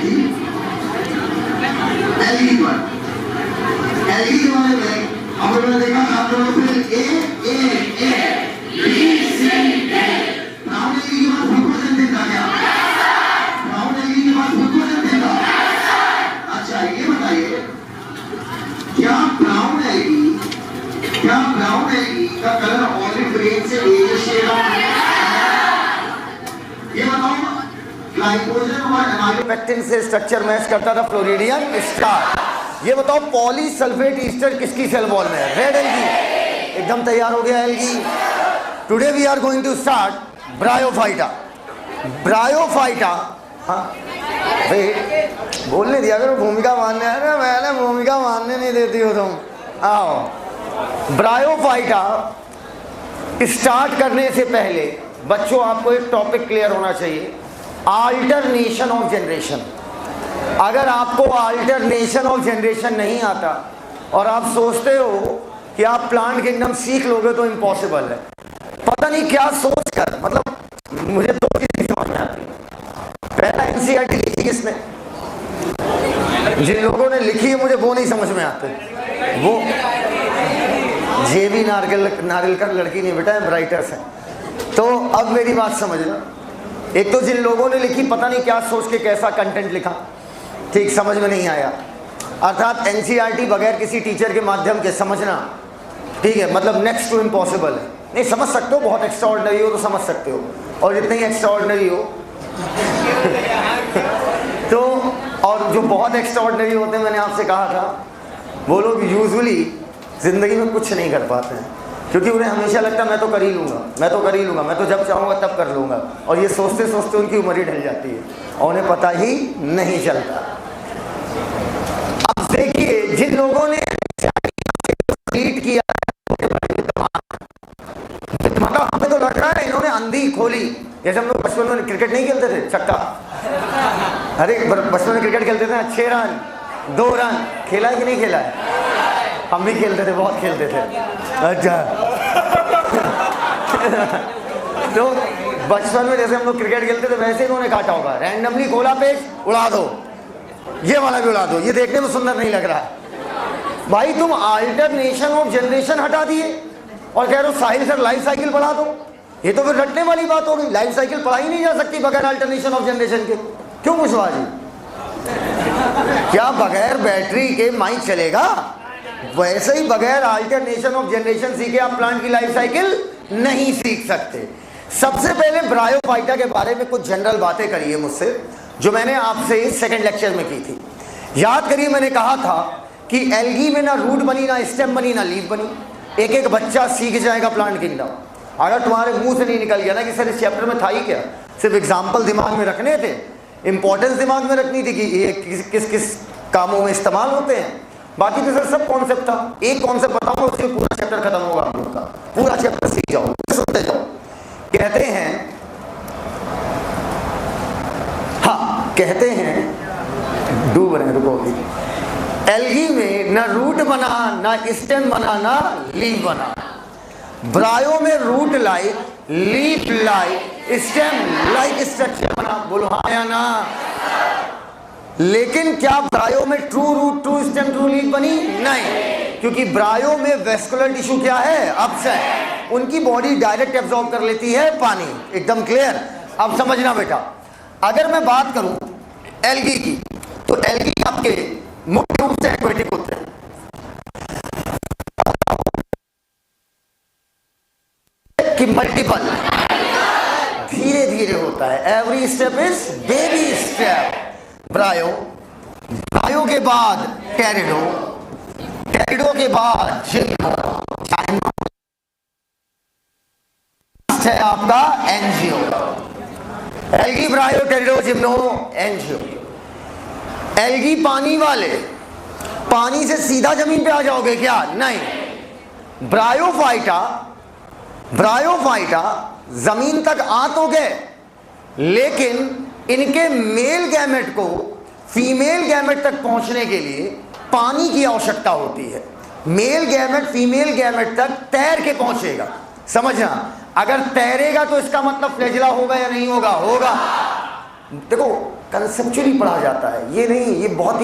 थी एलगी पर। एलगी के बारे में हम लोगों ने देखा आप लोगों को फिर A B C D brown algae के बाद फुल क्वेश्चन देता क्या? ब्राउन एलगी के बाद फुल क्वेश्चन देता। अच्छा ये बताइए क्या ब्राउन एलगी का कलर ऑलिव ग्रीन से एक शेड ऑफ? ये बताओ ग्लाइकोजन और एमाइलोपेक्टिन से स्ट्रक्चर मैच करता था फ्लोरिडियन स्टार। ये बताओ पॉलीसल्फेट ईस्टर किसकी सेल वॉल में है? Red algae. एकदम तैयार हो गया algae. Today we are going to start Bryophyta. Bryophyta, हाँ वेट बोलने दिया करो, भूमिका मानने। अरे मैंने भूमिका मानने नहीं देती हो तुम। आओ ब्रायोफाइटा स्टार्ट करने से पहले बच्चों आपको एक टॉपिक क्लियर होना चाहिए, अल्टरनेशन ऑफ जनरेशन। अगर आपको अल्टरनेशन ऑफ जनरेशन नहीं आता और आप सोचते हो कि आप प्लांट किंगडम सीख लोगे तो इम्पॉसिबल है। पता नहीं क्या सोच कर, मतलब मुझे दो चीज़ समझ में आती है। पहला एनसीईआरटी लिखी किसने? जिन लोगों ने लिखी है मुझे वो नहीं समझ में आते। वो जेबी नारिलकर लड़की नहीं बेटा, राइटर्स हैं। तो अब मेरी बात समझना, एक तो जिन लोगों ने लिखी पता नहीं क्या सोच के कैसा कंटेंट लिखा, ठीक समझ में नहीं आया। अर्थात एनसीईआरटी बगैर किसी टीचर के माध्यम के समझना, ठीक है, मतलब नेक्स्ट टू इम्पॉसिबल है। नहीं समझ सकते हो, बहुत एक्स्ट्राऑर्डिनरी हो तो समझ सकते हो, और जितने ही एक्स्ट्राऑर्डिनरी हो तो, और जो बहुत एक्स्ट्राऑर्डिनरी होते हैं, मैंने आपसे कहा था वो लोग यूजुअली ज़िंदगी में कुछ नहीं कर पाते हैं, क्योंकि उन्हें हमेशा लगता है मैं तो कर ही लूँगा, मैं तो कर ही लूँगा, मैं तो जब चाहूँगा तब कर लूँगा। और ये सोचते सोचते उनकी उम्र ही ढल जाती है और उन्हें पता ही नहीं चलता। अब देखिए जिन लोगों ने लीड किया, मतलब हमें तो लग रहा है इन्होंने अंधी खोली। जैसे हम लोग बचपन में क्रिकेट नहीं खेलते थे, छक्का, अरे बचपन में क्रिकेट खेलते थे ना, 6 रन 2 रन, खेला है कि नहीं खेला है? हम भी खेलते थे, बहुत खेलते थे। अच्छा तो बचपन में जैसे हम लोग क्रिकेट खेलते थे वैसे इन्होंने काटा होगा, रैंडमली खोला पेज, उड़ा दो, ये वाला भी उड़ा दो, ये देखने में सुंदर नहीं लग रहा है। भाई तुम अल्टरनेशन ऑफ जनरेशन हटा दिए और कह रहे हो साहिल सर लाइफ साइकिल पढ़ा दो। ये तो फिर रटने वाली बात हो गई। लाइफ साइकिल पढ़ाई नहीं जा सकती बगैर अल्टरनेशन ऑफ जनरेशन के। क्यों कुशवाहा जी, क्या बगैर बैटरी के माइक चलेगा? वैसे ही बगैर अल्टरनेशन ऑफ जनरेशन सीखे आप प्लांट की लाइफ साइकिल नहीं सीख सकते। सबसे पहले ब्रायोफाइटा के बारे में कुछ जनरल बातें करिए मुझसे, जो मैंने आपसे सेकंड लेक्चर में की थी। याद करिए मैंने कहा था कि एल्गी में ना रूट बनी, ना स्टेम बनी, ना लीफ बनी। एक एक बच्चा सीख जाएगा प्लांट किंगडम। अगर तुम्हारे मुंह से नहीं निकल गया ना कि सर इस चैप्टर में था ही क्या, सिर्फ एग्जाम्पल दिमाग में रखने थे, इंपॉर्टेंस दिमाग में रखनी थी कि ये किस किस कामों में इस्तेमाल होते हैं, बाकी तो सर सब कॉन्सेप्ट था। एक कॉन्सेप्ट बताऊंगा उससे पूरा चैप्टर खत्म होगा हम लोग का। पूरा चैप्टर सीख जाओ, सुनते जाओ। कहते हैं, हाँ कहते हैं, डूब रहे रुको, एल्गी में ना रूट बना, ना स्टेम बना, ना लीफ बना। ब्रायो में root like, leaf like, stem like structure बना। बोलो हाँ या ना? लेकिन क्या ब्रायो में true root, true stem, true leaf बनी? नहीं, क्योंकि ब्रायो में वेस्कुलर टिश्यू क्या है? अपसेट। उनकी बॉडी डायरेक्ट एब्जॉर्ब कर लेती है पानी। एकदम क्लियर? अब समझना बेटा, अगर मैं बात करूं एल्गी की, तो एल्गी आपके मुख्य रूप से एक्वेटिक होते हैं। कि मल्टीपल धीरे धीरे होता है, every step is baby step. Bryo, bryo के बाद टेरिडो, टेरिडो के बाद जिम्नो, है आपका angio. Algae, bryo, pterido, gymno, angio. Algae पानी वाले, पानी से सीधा जमीन पे आ जाओगे क्या? नहीं। ब्रायोफाइटा, ब्रायोफाइटा जमीन तक आ तो गए, लेकिन इनके मेल गैमेट को फीमेल गैमेट तक पहुंचने के लिए पानी की आवश्यकता होती है। मेल गैमेट फीमेल गैमेट तक तैर के पहुंचेगा। समझना, अगर तैरेगा तो इसका मतलब फ्लैजिला होगा या नहीं होगा? होगा। देखो कंसेप्चुअली पढ़ा जाता है, ये नहीं, ये बहुत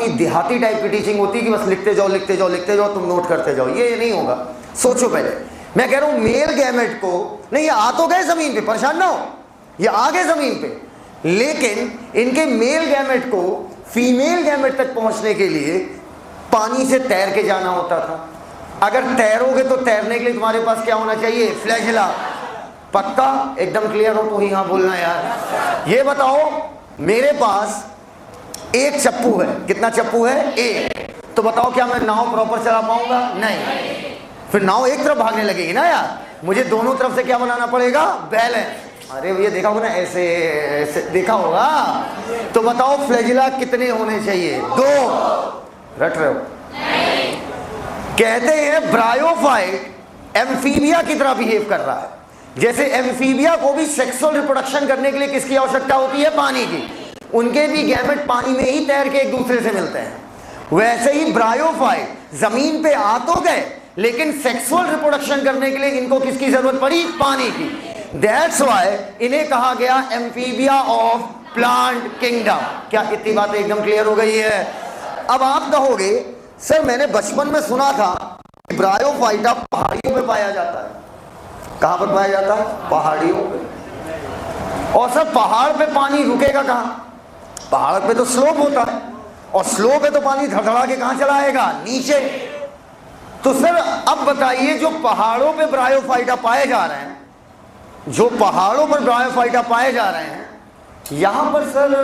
ही देहाती टाइप की टीचिंग होती है कि बस लिखते जाओ लिखते जाओ लिखते जाओ, तुम नोट करते जाओ, ये नहीं होगा। सोचो पहले, मैं कह रहा हूं मेल गैमेट को, नहीं ये आ तो गए जमीन पे, परेशान ना हो, ये आ गए जमीन पे, लेकिन इनके मेल गैमेट को फीमेल गैमेट तक पहुंचने के लिए पानी से तैर के जाना होता था। अगर तैरोगे तो तैरने के लिए तुम्हारे पास क्या होना चाहिए? फ्लैजिला। पक्का? एकदम क्लियर हो तो ही हाँ बोलना यार। ये बताओ, मेरे पास एक चप्पू है, कितना चप्पू है? एक। तो बताओ क्या मैं नाव प्रॉपर चला पाऊंगा? नहीं। फिर नाव एक तरफ भागने लगेगी ना यार, मुझे दोनों तरफ से क्या बनाना पड़ेगा? बैलेंस। अरे भैया देखा होगा ना, ऐसे ऐसे देखा होगा। तो बताओ फ्लैजिला कितने होने चाहिए? 2। रट रहे हो? कहते हैं ब्रायोफाइट एम्फीबिया की तरह बिहेव कर रहा है। जैसे एम्फीबिया को भी सेक्सुअल रिप्रोडक्शन करने के लिए किसकी आवश्यकता होती है? पानी की। उनके भी गैमेट पानी में ही तैर के एक दूसरे से मिलते हैं। वैसे ही ब्रायोफाइट जमीन पे आ तो गए, लेकिन सेक्सुअल रिप्रोडक्शन करने के लिए इनको किसकी जरूरत पड़ी? पानी की। दैट्स व्हाई इन्हें कहा गया एम्फीबिया ऑफ प्लांट किंगडम। क्या इतनी बात एकदम क्लियर हो गई है? अब आप कहोगे सर मैंने बचपन में सुना था कि ब्रायोफाइटा पहाड़ियों में पाया जाता है। कहां पर पाया जाता है? पहाड़ियों पे। और सर पहाड़ पे पानी रुकेगा कहां? पहाड़ पे तो स्लोप होता है, और स्लोप है तो पानी धड़धड़ा के कहां चला आएगा? नीचे। तो सर अब बताइए, जो पहाड़ों पे ब्रायोफाइटा पाए जा रहे हैं, जो पहाड़ों पर ब्रायोफाइटा पाए जा रहे हैं, यहां पर सर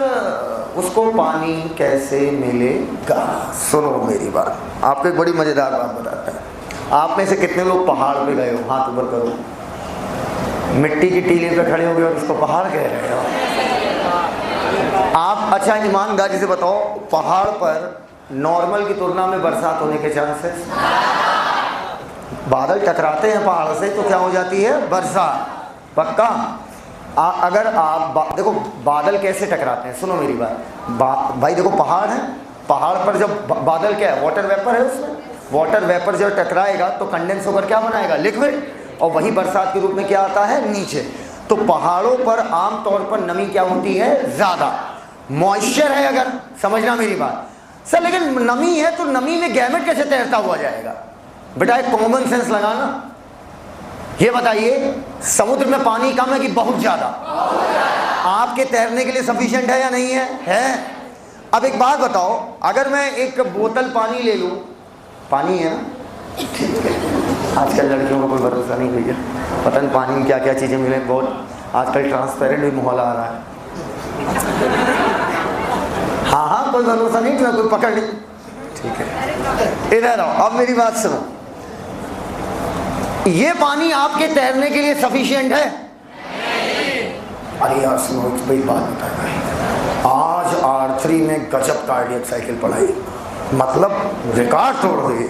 उसको पानी कैसे मिलेगा? सुनो मेरी बात, आपको एक बड़ी मजेदार बात बताता है। आप में से कितने लोग पहाड़ पे गए हो? हाथ ऊपर करो। मिट्टी की टीले पे खड़े हो गए और उसको पहाड़ कह रहे हो आप? अच्छा ईमानदारी से बताओ, पहाड़ पर नॉर्मल की तुलना में बरसात होने के चांसेस? बादल टकराते हैं पहाड़ से तो क्या हो जाती है? बरसात। पक्का? अगर आप देखो बादल कैसे टकराते हैं, सुनो मेरी बात। भाई देखो पहाड़ है, पहाड़ पर जब बादल क्या है? वाटर वेपर है, उसमें वाटर वेपर जब टकराएगा तो कंडेंस होकर क्या बनाएगा? लिक्विड। और वही बरसात के रूप में क्या आता है? नीचे। तो पहाड़ों पर आमतौर पर नमी क्या होती है? ज्यादा। मॉइस्चर है अगर, समझना मेरी बात। सर लेकिन नमी है तो नमी में गैमेट कैसे तैरता हुआ जाएगा? बेटा एक कॉमन सेंस लगाना। ये बताइए, समुद्र में पानी कम है कि बहुत ज्यादा? आपके तैरने के लिए सफिशिएंट है या नहीं है? है। अब एक बात बताओ, अगर मैं एक बोतल पानी ले लूं, पानी है ना, आजकल लड़कियों का कोई भरोसा नहीं भैया, पता नहीं पानी में क्या क्या चीजें मिले। बहुत आजकल ट्रांसपेरेंट भी माहौल आ रहा है। हाँ हाँ कोई भरोसा नहीं, तो कोई पकड़ नहीं। ठीक है, इधर आओ, अब मेरी बात सुनो। ये पानी आपके तैरने के लिए सफिशिएंट है? अरे यार सुनो, भाई बात बताया, आज R3 में गजब कार्डियक साइकिल पढ़ाई, मतलब रिकॉर्ड तोड़ दिए।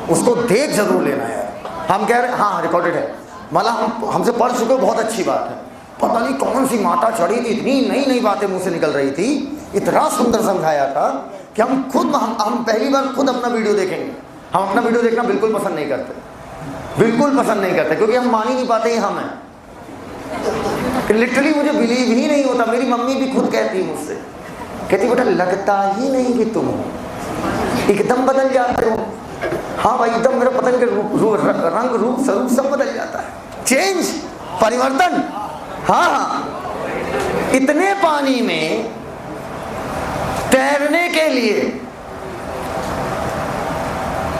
उसको देख जरूर लेना यार। हम कह रहे हाँ रिकॉर्डेड है, मतलब हमसे पढ़ चुके, बहुत अच्छी बात है। पता नहीं कौन सी माता चढ़ी थी, इतनी नई नई बातें मुंह से निकल रही थी, इतना सुंदर समझाया था कि हम पहली बार खुद अपना वीडियो देखेंगे। हम अपना वीडियो देखना बिल्कुल पसंद नहीं करते, बिल्कुल पसंद नहीं करते, क्योंकि हम मान ही नहीं पाते हम हैं। लिटरली मुझे बिलीव ही नहीं होता। मेरी मम्मी भी खुद कहती है मुझसे, कहती बेटा लगता ही नहीं कि तुम हो, एकदम बदल जाते हो। हाँ भाई एकदम, मेरा पता नहीं रंग रूप स्वरूप सब बदल जाता है, चेंज, परिवर्तन। हाँ, इतने पानी में तैरने के लिए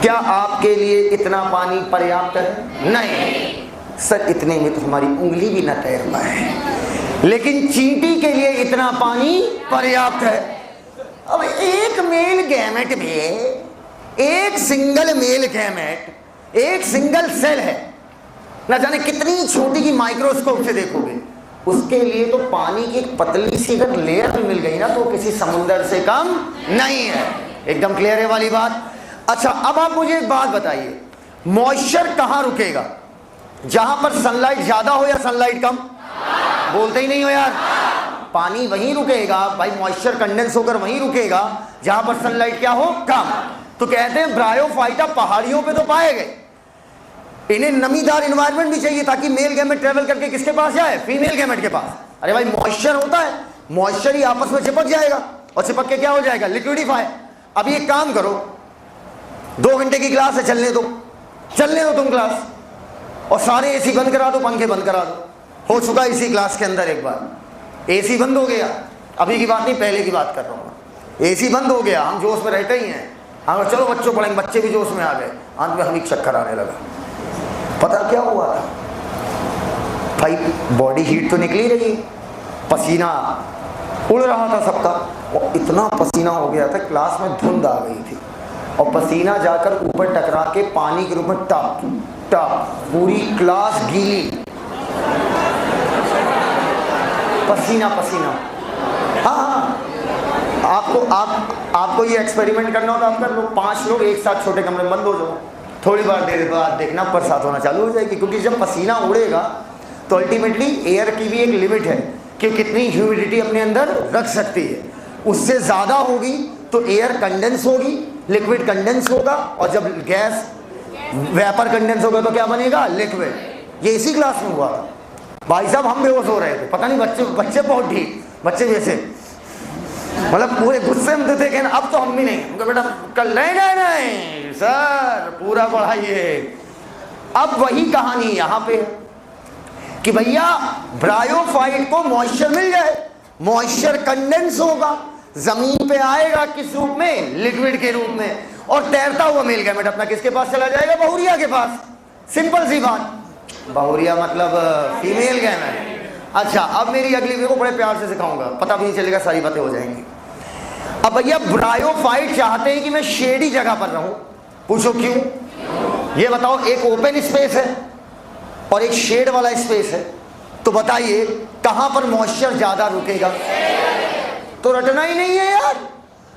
क्या आपके लिए इतना पानी पर्याप्त है? नहीं सर, इतने में तो हमारी उंगली भी न तैर पाए, लेकिन चींटी के लिए इतना पानी पर्याप्त है। अब एक मेल गैमेट में, एक सिंगल मेल गैमेट, एक सिंगल सेल है, ना जाने कितनी छोटी की माइक्रोस्कोप से देखोगे, उसके लिए तो पानी की एक पतली सी अगर लेयर भी मिल गई ना तो किसी समुंदर से कम नहीं है। एकदम क्लियर है वाली बात। अच्छा अब आप मुझे एक बात बताइए, मॉइस्चर कहां रुकेगा? जहां पर सनलाइट ज्यादा हो या सनलाइट कम? बोलते ही नहीं हो यार। पानी वहीं रुकेगा भाई, मॉइस्चर कंडेंस होकर वहीं रुकेगा जहां पर सनलाइट क्या हो? कम। तो कहते हैं ब्रायोफाइटा पहाड़ियों पे तो पाए गए, इन्हें नमीदार एनवायरनमेंट भी चाहिए ताकि मेल गैमेट ट्रेवल करके किसके पास जाए? फीमेल गैमेट के पास। अरे भाई मॉइस्चर होता है मॉइस्चर ही आपस में चिपक जाएगा और चिपक के क्या हो जाएगा, लिक्विडिफाई। अभी एक काम करो, 2 घंटे की क्लास है, चलने दो तुम क्लास, और सारे एसी बंद करा दो, पंखे बंद करा दो। हो चुका इसी क्लास के अंदर एक बार, एसी बंद हो गया, अभी की बात नहीं पहले की बात कर रहा हूँ। एसी बंद हो गया, हम जोश में रहते ही हैं, हाँ चलो बच्चों पढ़ेंगे, बच्चे भी जोश में आ गए, अंत में हमें चक्कर आने लगा। पता क्या हुआ था भाई, बॉडी हीट तो निकली रही, पसीना उड़ रहा था सबका, और इतना पसीना हो गया था क्लास में धुंध आ गई थी, और पसीना जाकर ऊपर टकरा के पानी के रूप में टप टप पूरी क्लास गीली, पसीना पसीना। हाँ, आपको ये एक्सपेरिमेंट करना हो तो आप कर लो, 5 लोग एक साथ छोटे कमरे में बंद हो जाओ, थोड़ी देर बाद देखना बरसात होना चालू हो जाएगी, क्योंकि जब पसीना उड़ेगा तो अल्टीमेटली एयर की भी एक लिमिट है कि कितनी ह्यूमिडिटी अपने अंदर रख सकती है। उससे ज़्यादा होगी तो एयर कंडेंस होगी, लिक्विड कंडेंस होगा, और जब गैस वेपर कंडेंस होगा तो क्या बनेगा, लिक्विड। ये इसी क्लास में हुआ था भाई साहब, हम बेहोश हो रहे थे, पता नहीं बच्चे बहुत ठीक, बच्चे जैसे मतलब पूरे गुस्से में थे, लेकिन अब तो हम भी नहीं, बेटा कल नहीं सर पूरा पढ़ाइए। अब वही कहानी यहाँ पे है कि भैया ब्रायोफाइट को मॉइस्चर मिल जाए, मॉइस्चर कंडेंस होगा, जमीन पे आएगा किस रूप में, लिक्विड के रूप में, और तैरता हुआ मेल गैमेट अपना किसके पास चला जाएगा, बहुरिया के पास। सिंपल सी बात, बहुरिया मतलब फीमेल गैमेट। अच्छा, अब मेरी अगली वीडियो को बड़े प्यार से सिखाऊंगा, पता भी नहीं चलेगा, सारी बातें हो जाएंगी। अब भैया ब्रायोफाइट चाहते हैं कि मैं शेडी जगह पर रहूं, पूछो क्यों? ये बताओ, एक ओपन स्पेस है और एक शेड वाला स्पेस है, तो बताइए कहां पर मॉइस्चर ज्यादा रुकेगा? तो रटना ही नहीं है यार।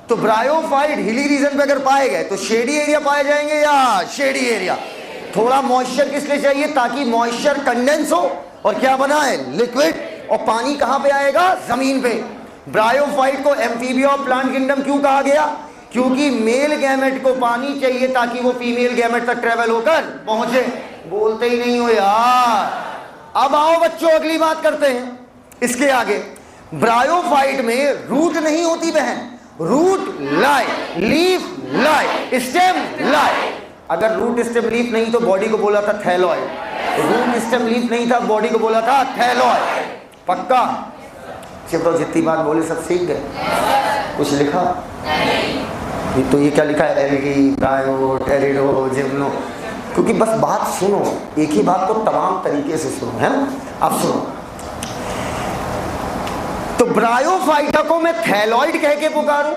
तो ब्रायोफाइट हिली रीजन पे अगर पाए गए तो शेडी एरिया पाए जाएंगे या शेडी एरिया। थोड़ा मॉइस्चर किस लिए चाहिए? ताकि मॉइस्चर कंडेंस हो और क्या बनाए, लिक्विड। और पानी कहां पे आएगा, जमीन पे। ब्रायोफाइट को एम्फीबिया और प्लांट किंगडम क्यों कहा गया? क्योंकि मेल गैमेट को पानी चाहिए ताकि वो फीमेल गैमेट तक ट्रेवल होकर पहुंचे। बोलते ही नहीं हो यार। अब आओ बच्चों, अगली बात करते हैं इसके आगे। ब्रायोफाइट में रूट नहीं होती बहन, रूट लाई, लीफ लाई, स्टेम लाई। अगर रूट स्टेम लीफ नहीं तो बॉडी को बोला था थैलॉइड, रूट स्टेम लीफ नहीं था बॉडी को बोला था थैलॉइड। पक्का? तो जितनी बात बोले सब सीख गए? कुछ लिखा नहीं? तो ये क्या लिखा है, एल्गी, ब्रायो, टेरिडो, जिम्नो। क्योंकि बस बात सुनो, एक ही बात को तमाम तरीके से सुनो, है ना? अब सुनो, तो ब्रायोफाइटा को मैं थैलॉइड कह के पुकारूं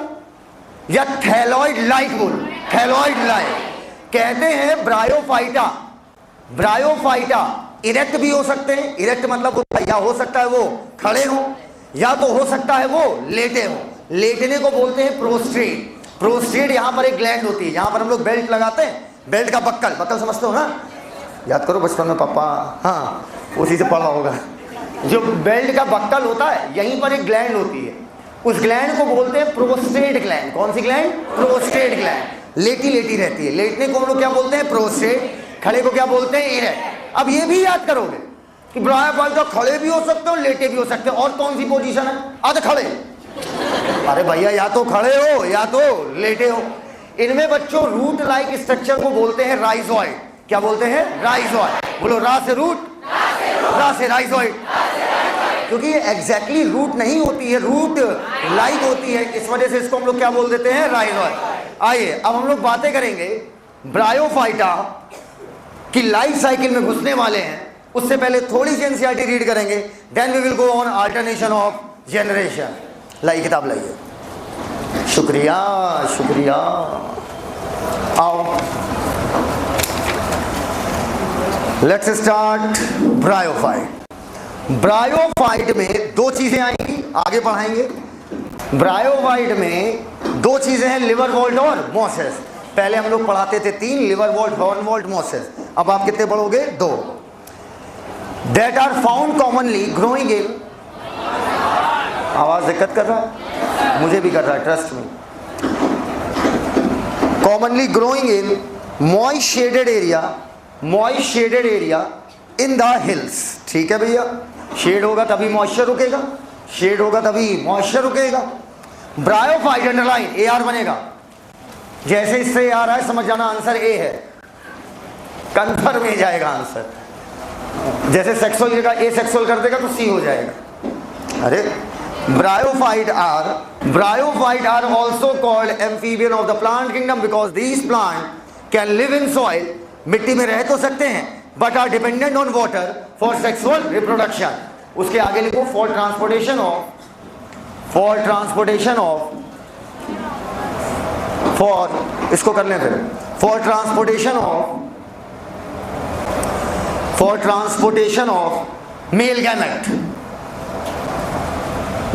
या थैलॉइड लाइक बोलूं? थैलॉइड लाइक कहते हैं ब्रायोफाइटा। ब्रायोफाइटा इरेक्ट भी हो सकते हैं, इरेक्ट मतलब या हो सकता है वो खड़े हो, या तो हो सकता है वो लेटे हो। लेटने को बोलते हैं प्रोस्ट्रेट। प्रोस्ट्रेट यहाँ पर एक ग्लैंड होती है, यहाँ पर हम लोग बेल्ट लगाते हैं, बेल्ट का बक्कल समझते हो ना? याद करो बचपन में पापा, हाँ उसी से पढ़ा होगा। जो बेल्ट का बक्कल होता है, यहीं पर एक ग्लैंड होती है, उस ग्लैंड को बोलते हैं प्रोस्टेट ग्लैंड। कौन सी ग्लैंड? Prostate gland. लेटी लेटी रहती है। लेटने को हम लोग क्या बोलते हैं? प्रोस्टेट। खड़े को क्या बोलते हैं? इरेक्ट। अब ये भी याद करोगे कि ब्रायोफाइटा खड़े भी हो सकते हो, लेटे भी हो सकते हो। और कौन सी पोजीशन है? आधे खड़े। अरे भैया या तो खड़े हो या तो लेटे हो। इनमें बच्चों रूट लाइक स्ट्रक्चर को बोलते हैं राइजॉइड। क्या बोलते हैं? राइजॉइड। बोलो, रा से रूट, रा से राइजॉइड। क्योंकि ये एग्जैक्टली रूट नहीं होती है, रूट लाइक होती है, इस वजह से इसको हम लोग क्या बोल देते हैं? राइजॉइड। आइए अब हम लोग बातें करेंगे ब्रायोफाइटा की लाइफ साइकिल में घुसने वाले हैं। उससे पहले थोड़ी सी एनसीईआरटी रीड करेंगे, then we will go on alternation of generation. लाइए किताब लाइए। शुक्रिया शुक्रिया। आओ लेट्स स्टार्ट ब्रायोफाइट। ब्रायोफाइट में दो चीजें आएंगी, आगे पढ़ाएंगे। ब्रायोफाइट में दो चीजें हैं, लिवर वॉल्ट और मोसेस। पहले हम लोग पढ़ाते थे 3, liverwort, hornwort, mosses. अब आप कितने पढ़ोगे? 2। That are found commonly growing in, आवाज दिक्कत कर रहा है? मुझे भी कर रहा है, ट्रस्ट में। Commonly growing in moist shaded area, moist shaded area in the hills. ठीक है भैया, शेड होगा तभी मॉइस्चर रुकेगा, शेड होगा तभी मॉइस्चर रुकेगा। ब्रायोफाइट अंडरलाइन AR बनेगा। जैसे इससे आ रहा है समझ जाना आंसर ए है, कंफर्म में जाएगा आंसर। जैसे सेक्सुअल जगह ए सेक्सुअल कर देगा तो सी हो जाएगा। अरे bryophyte are also called amphibian of the plant kingdom because these plant can live in soil, मिट्टी में रह तो सकते हैं, but are dependent on water for sexual reproduction. उसके आगे लिखो फॉर ट्रांसपोर्टेशन ऑफ इसको कर लें फिर, for transportation of male gamete.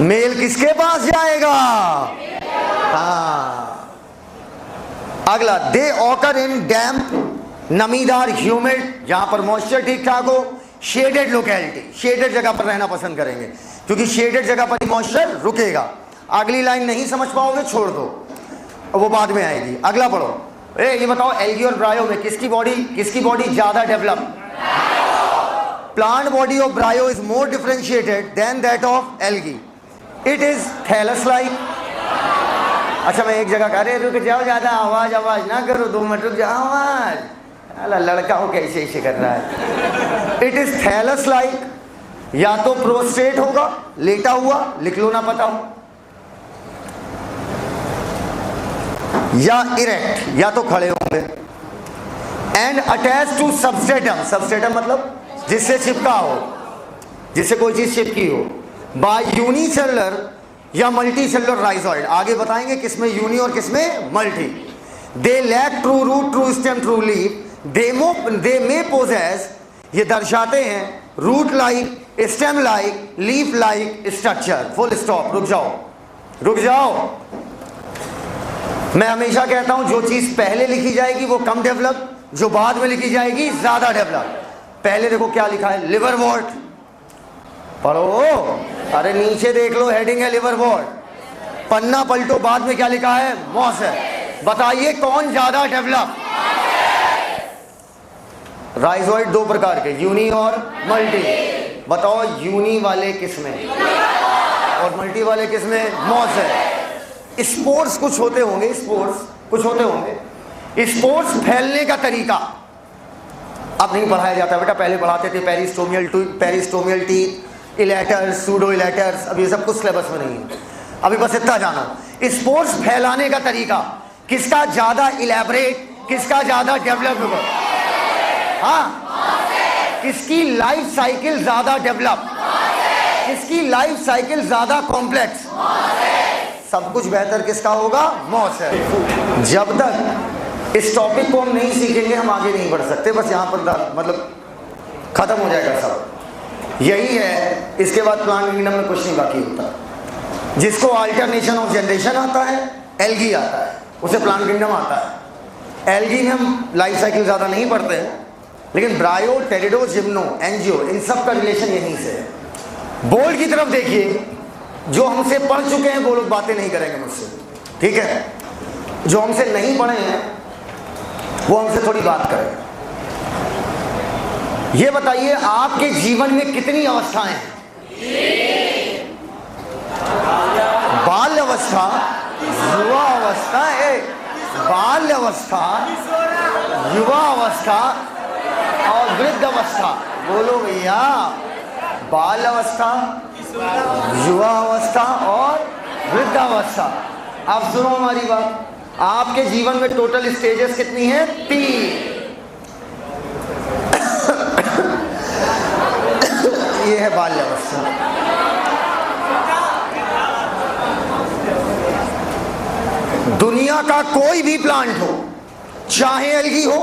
Male किसके पास जाएगा? हाँ। अगला, दे ऑकर इन डैम्प, नमीदार, ह्यूमिड, जहां पर मॉइस्चर ठीक ठाक हो, शेडेड लोकेलिटी, शेडेड जगह पर रहना पसंद करेंगे क्योंकि शेडेड जगह पर ही मॉइस्चर रुकेगा। अगली लाइन नहीं समझ पाओगे छोड़ दो, वो बाद में आएगी। अगला पढ़ो। ये बताओ एल्गी और ब्रायो में किसकी बॉडी ज्यादा develop? Plant body of bryo is more differentiated than that of algae. It is thallus like. अच्छा मैं एक जगह कह रहे रुक जाओ, ज्यादा आवाज ना करो, 2 मिनट रुक जाओ, आवाज लड़का हो कैसे ऐसे कर रहा है। इट इज थैलस लाइक, या तो प्रोस्ट्रेट होगा, लेटा हुआ, लिख लो ना पता हो, या इरेक्ट, या तो खड़े होंगे। And attach to substratum, substratum मतलब जिससे चिपका हो, जिससे कोई चीज चिपकी हो, बाय यूनिसेलुलर या मल्टीसेलुलर राइजोइड। आगे बताएंगे किसमें यूनी और किसमें multi. They lack true root, true stem, true leaf, they may possess, ये दर्शाते हैं root like, stem like, leaf like structure. Full stop. रुक जाओ। मैं हमेशा कहता हूं जो चीज पहले लिखी जाएगी वो कम डेवलप, जो बाद में लिखी जाएगी ज्यादा डेवलप। पहले देखो क्या लिखा है, लिवरवॉर्ट, पढ़ो। अरे नीचे देख लो, हेडिंग है लिवरवॉर्ट। पन्ना पलटो, बाद में क्या लिखा है, मॉस है। बताइए कौन ज्यादा डेवलप? राइजोइड 2 प्रकार के, यूनी और मल्टी। बताओ यूनी वाले किसमें और मल्टी वाले किसमें? मॉस है। स्पोर्ट्स कुछ होते होंगे, स्पोर्ट्स फैलने का तरीका अब नहीं पढ़ाया जाता बेटा, पहले पढ़ाते थे पेरिस्टोमियल टीथ, इलेटर्स, सूडो इलेटर्स, अब ये सब कुछ सिलेबस में नहीं है। अभी बस इतना जानो, स्पोर्ट्स फैलाने का तरीका किसका ज्यादा इलेबरेट, किसका ज्यादा डेवलप होगा? हाँ, किसकी लाइफ साइकिल ज्यादा डेवलप, किसकी लाइफ साइकिल ज्यादा कॉम्प्लेक्स, सब कुछ बेहतर किसका होगा? मॉस है। जब तक इस टॉपिक को हम नहीं सीखेंगे हम आगे नहीं बढ़ सकते। बस यहाँ पर मतलब खत्म हो जाएगा सब, यही है। इसके बाद प्लांट किंगडम में कुछ नहीं बाकी होता। जिसको अल्टरनेशन ऑफ जनरेशन आता है, एल्गी आता है, उसे प्लांट किंगडम आता है। एल्गी में हम लाइफ साइकिल ज़्यादा नहीं पढ़ते हैं, लेकिन ब्रायो, टेरिडो, जिम्नो, एंजियो, इन सब का रिलेशन यहीं से है। बोर्ड की तरफ देखिए, जो हमसे पढ़ चुके हैं वो लोग बातें नहीं करेंगे मुझसे, ठीक है? जो हमसे नहीं पढ़े हैं वो हमसे थोड़ी बात करें। ये बताइए आपके जीवन में कितनी अवस्थाएं हैं? बाल अवस्था, युवा अवस्था, बाल अवस्था, युवा अवस्था और वृद्ध अवस्था। बोलो भैया, बाल अवस्था, युवा अवस्था और वृद्ध अवस्था। अब सुनो हमारी बात, आपके जीवन में टोटल स्टेजेस कितनी हैं? 3। ये है बाल्यावस्था। दुनिया का कोई भी प्लांट हो, चाहे एल्गी हो,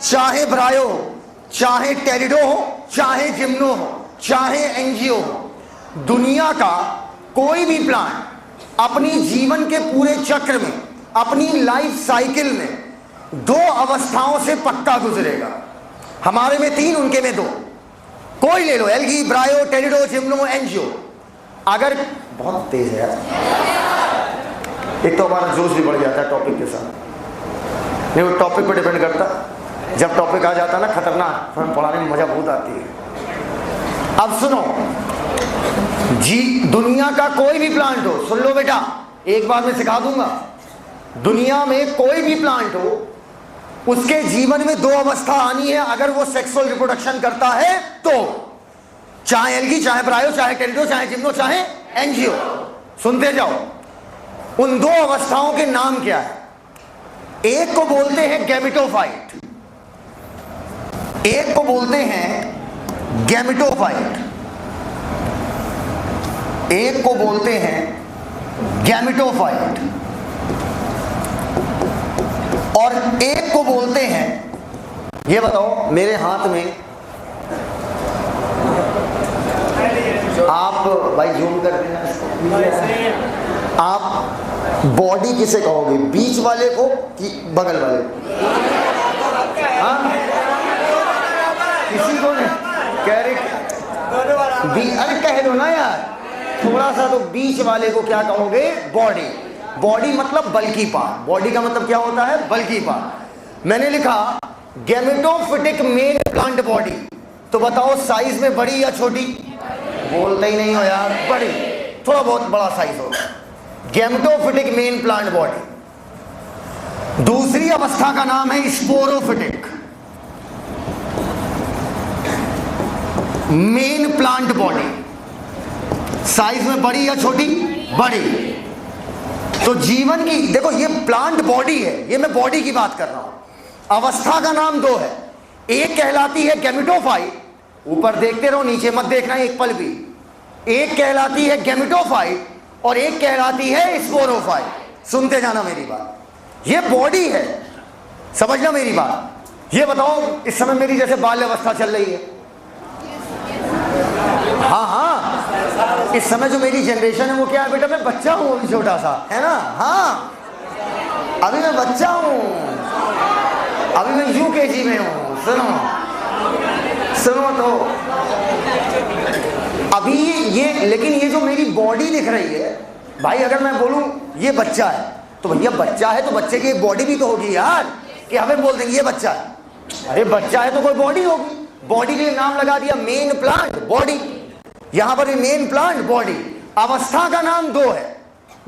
चाहे ब्रायो हो, चाहे टेरिडो हो, चाहे जिम्नो हो, चाहे एंजियो हो, दुनिया का कोई भी प्लांट अपनी जीवन के पूरे चक्र में, अपनी लाइफ साइकिल में 2 अवस्थाओं से पक्का गुजरेगा। हमारे में 3, उनके में 2। कोई ले लो, algae, bryo, pterido, gymno, angio. अगर बहुत तेज है यार, एक तो हमारा जोश भी बढ़ जाता है टॉपिक के साथ। नहीं, वो टॉपिक पर डिपेंड करता। जब टॉपिक आ जाता है ना खतरनाक, तो हमें पढ़ाने में मजा बहुत आती है। अब सुनो, जी दुनिया का कोई भी प्लांट हो, सुन लो बेटा, एक बार मैं सिखा दूंगा। दुनिया में कोई भी प्लांट हो, उसके जीवन में 2 अवस्था आनी है अगर वो सेक्सुअल रिप्रोडक्शन करता है तो। चाहे एल्गी, चाहे ब्रायो, चाहे टेरिडो, चाहे जिम्नो, चाहे एंजियो। सुनते जाओ। उन 2 अवस्थाओं के नाम क्या है? एक को बोलते हैं गैमेटोफाइट, एक को बोलते हैं गैमेटोफाइट, एक को बोलते हैं गैमेटोफाइट और एक को बोलते हैं, ये बताओ मेरे हाथ में, आप भाई जूम कर देना इसको, आप बॉडी किसे कहोगे, बीच वाले को कि बगल वाले को? हाँ किसी को नहीं कह रहे, अरे कह दो ना यार थोड़ा सा, तो बीच वाले को क्या कहोगे? बॉडी। बॉडी मतलब बल्कि पार्ट। बॉडी का मतलब क्या होता है? बल्कि पार्ट। मैंने लिखा गैमेटोफिटिक मेल प्लांट बॉडी, तो बताओ साइज में बड़ी या छोटी? बोलते ही नहीं हो यार, बड़ी, थोड़ा बहुत बड़ा साइज होगा। Gametophytic main plant body. दूसरी अवस्था का नाम है sporophytic main plant body. Size में बड़ी या छोटी? बड़ी। तो जीवन की देखो, ये प्लांट बॉडी है, ये मैं बॉडी की बात कर रहा हूं। अवस्था का नाम 2 है, एक कहलाती है गैमेटोफाइट, ऊपर देखते रहो नीचे मत देखना एक पल भी। एक कहलाती है गैमेटोफाइट और एक कहलाती है स्पोरोफाइट। सुनते जाना मेरी बात, ये बॉडी है, समझना मेरी बात। ये बताओ इस समय मेरी जैसे बाल्य अवस्था चल रही है, हाँ हाँ, इस समय जो मेरी जनरेशन है वो क्या है बेटा? मैं बच्चा हूँ अभी, छोटा सा है ना। हाँ अभी मैं बच्चा हूँ, अभी मैं UKG में हूँ। सुनो सुनो, तो अभी ये, लेकिन ये जो मेरी बॉडी दिख रही है भाई, अगर मैं बोलूं ये बच्चा है तो भैया बच्चा है तो बच्चे की एक बॉडी भी तो होगी यार, कि हमें बोल देंगे ये बच्चा है। अरे बच्चा है तो कोई बॉडी होगी, बॉडी के लिए नाम लगा दिया मेन प्लांट बॉडी। यहां पर मेन प्लांट बॉडी। अवस्था का नाम 2 है,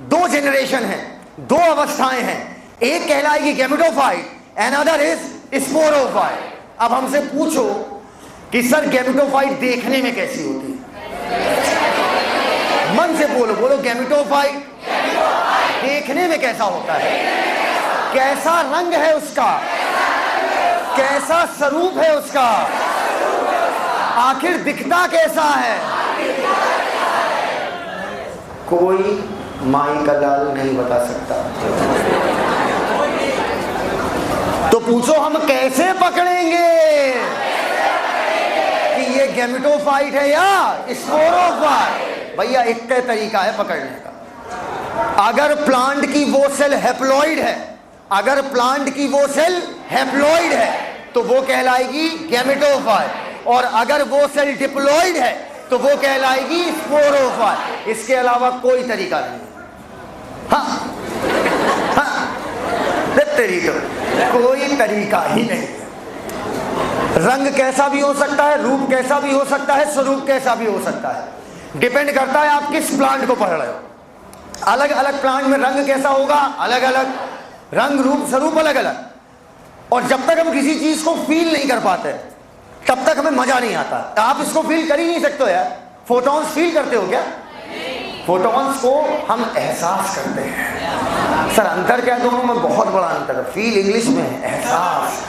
2 जनरेशन है, 2 अवस्थाएं हैं। एक कहलाएगी गैमेटोफाइट, अनदर इज स्पोरोफाइट। अब हमसे पूछो कि सर गैमेटोफाइट देखने में कैसी होती है? मन से बोलो, बोलो गैमेटोफाइट देखने में कैसा होता है? कैसा रंग है उसका? कैसा स्वरूप है उसका? आखिर दिखता कैसा है? कोई माई का लाल नहीं बता सकता। तो पूछो हम कैसे पकड़ेंगे कि ये गैमेटोफाइट है या स्पोरोफाइट? भैया एक तरीका है पकड़ने का। अगर प्लांट की वो सेल हैप्लॉइड है, अगर प्लांट की वो सेल हैप्लॉइड है तो वो कहलाएगी गैमेटोफाइट, और अगर वो सेल डिप्लॉइड है तो वो कहलाएगी स्पोरोफाइट। इसके अलावा कोई तरीका नहीं। हाँ हाँ, कोई तरीका ही नहीं। रंग कैसा भी हो सकता है, रूप कैसा भी हो सकता है, स्वरूप कैसा भी हो सकता है। डिपेंड करता है आप किस प्लांट को पढ़ रहे हो। अलग अलग प्लांट में रंग कैसा होगा, अलग अलग रंग, रूप, स्वरूप अलग अलग। और जब तक हम किसी चीज को फील नहीं कर पाते तब तक हमें मजा नहीं आता। आप इसको फील कर ही नहीं सकते हो यार। फोटॉन्स फील करते हो क्या? फोटॉन्स को हम एहसास करते हैं। सर अंतर क्या दोनों में? बहुत बड़ा अंतर है। फील इंग्लिश में है, एहसास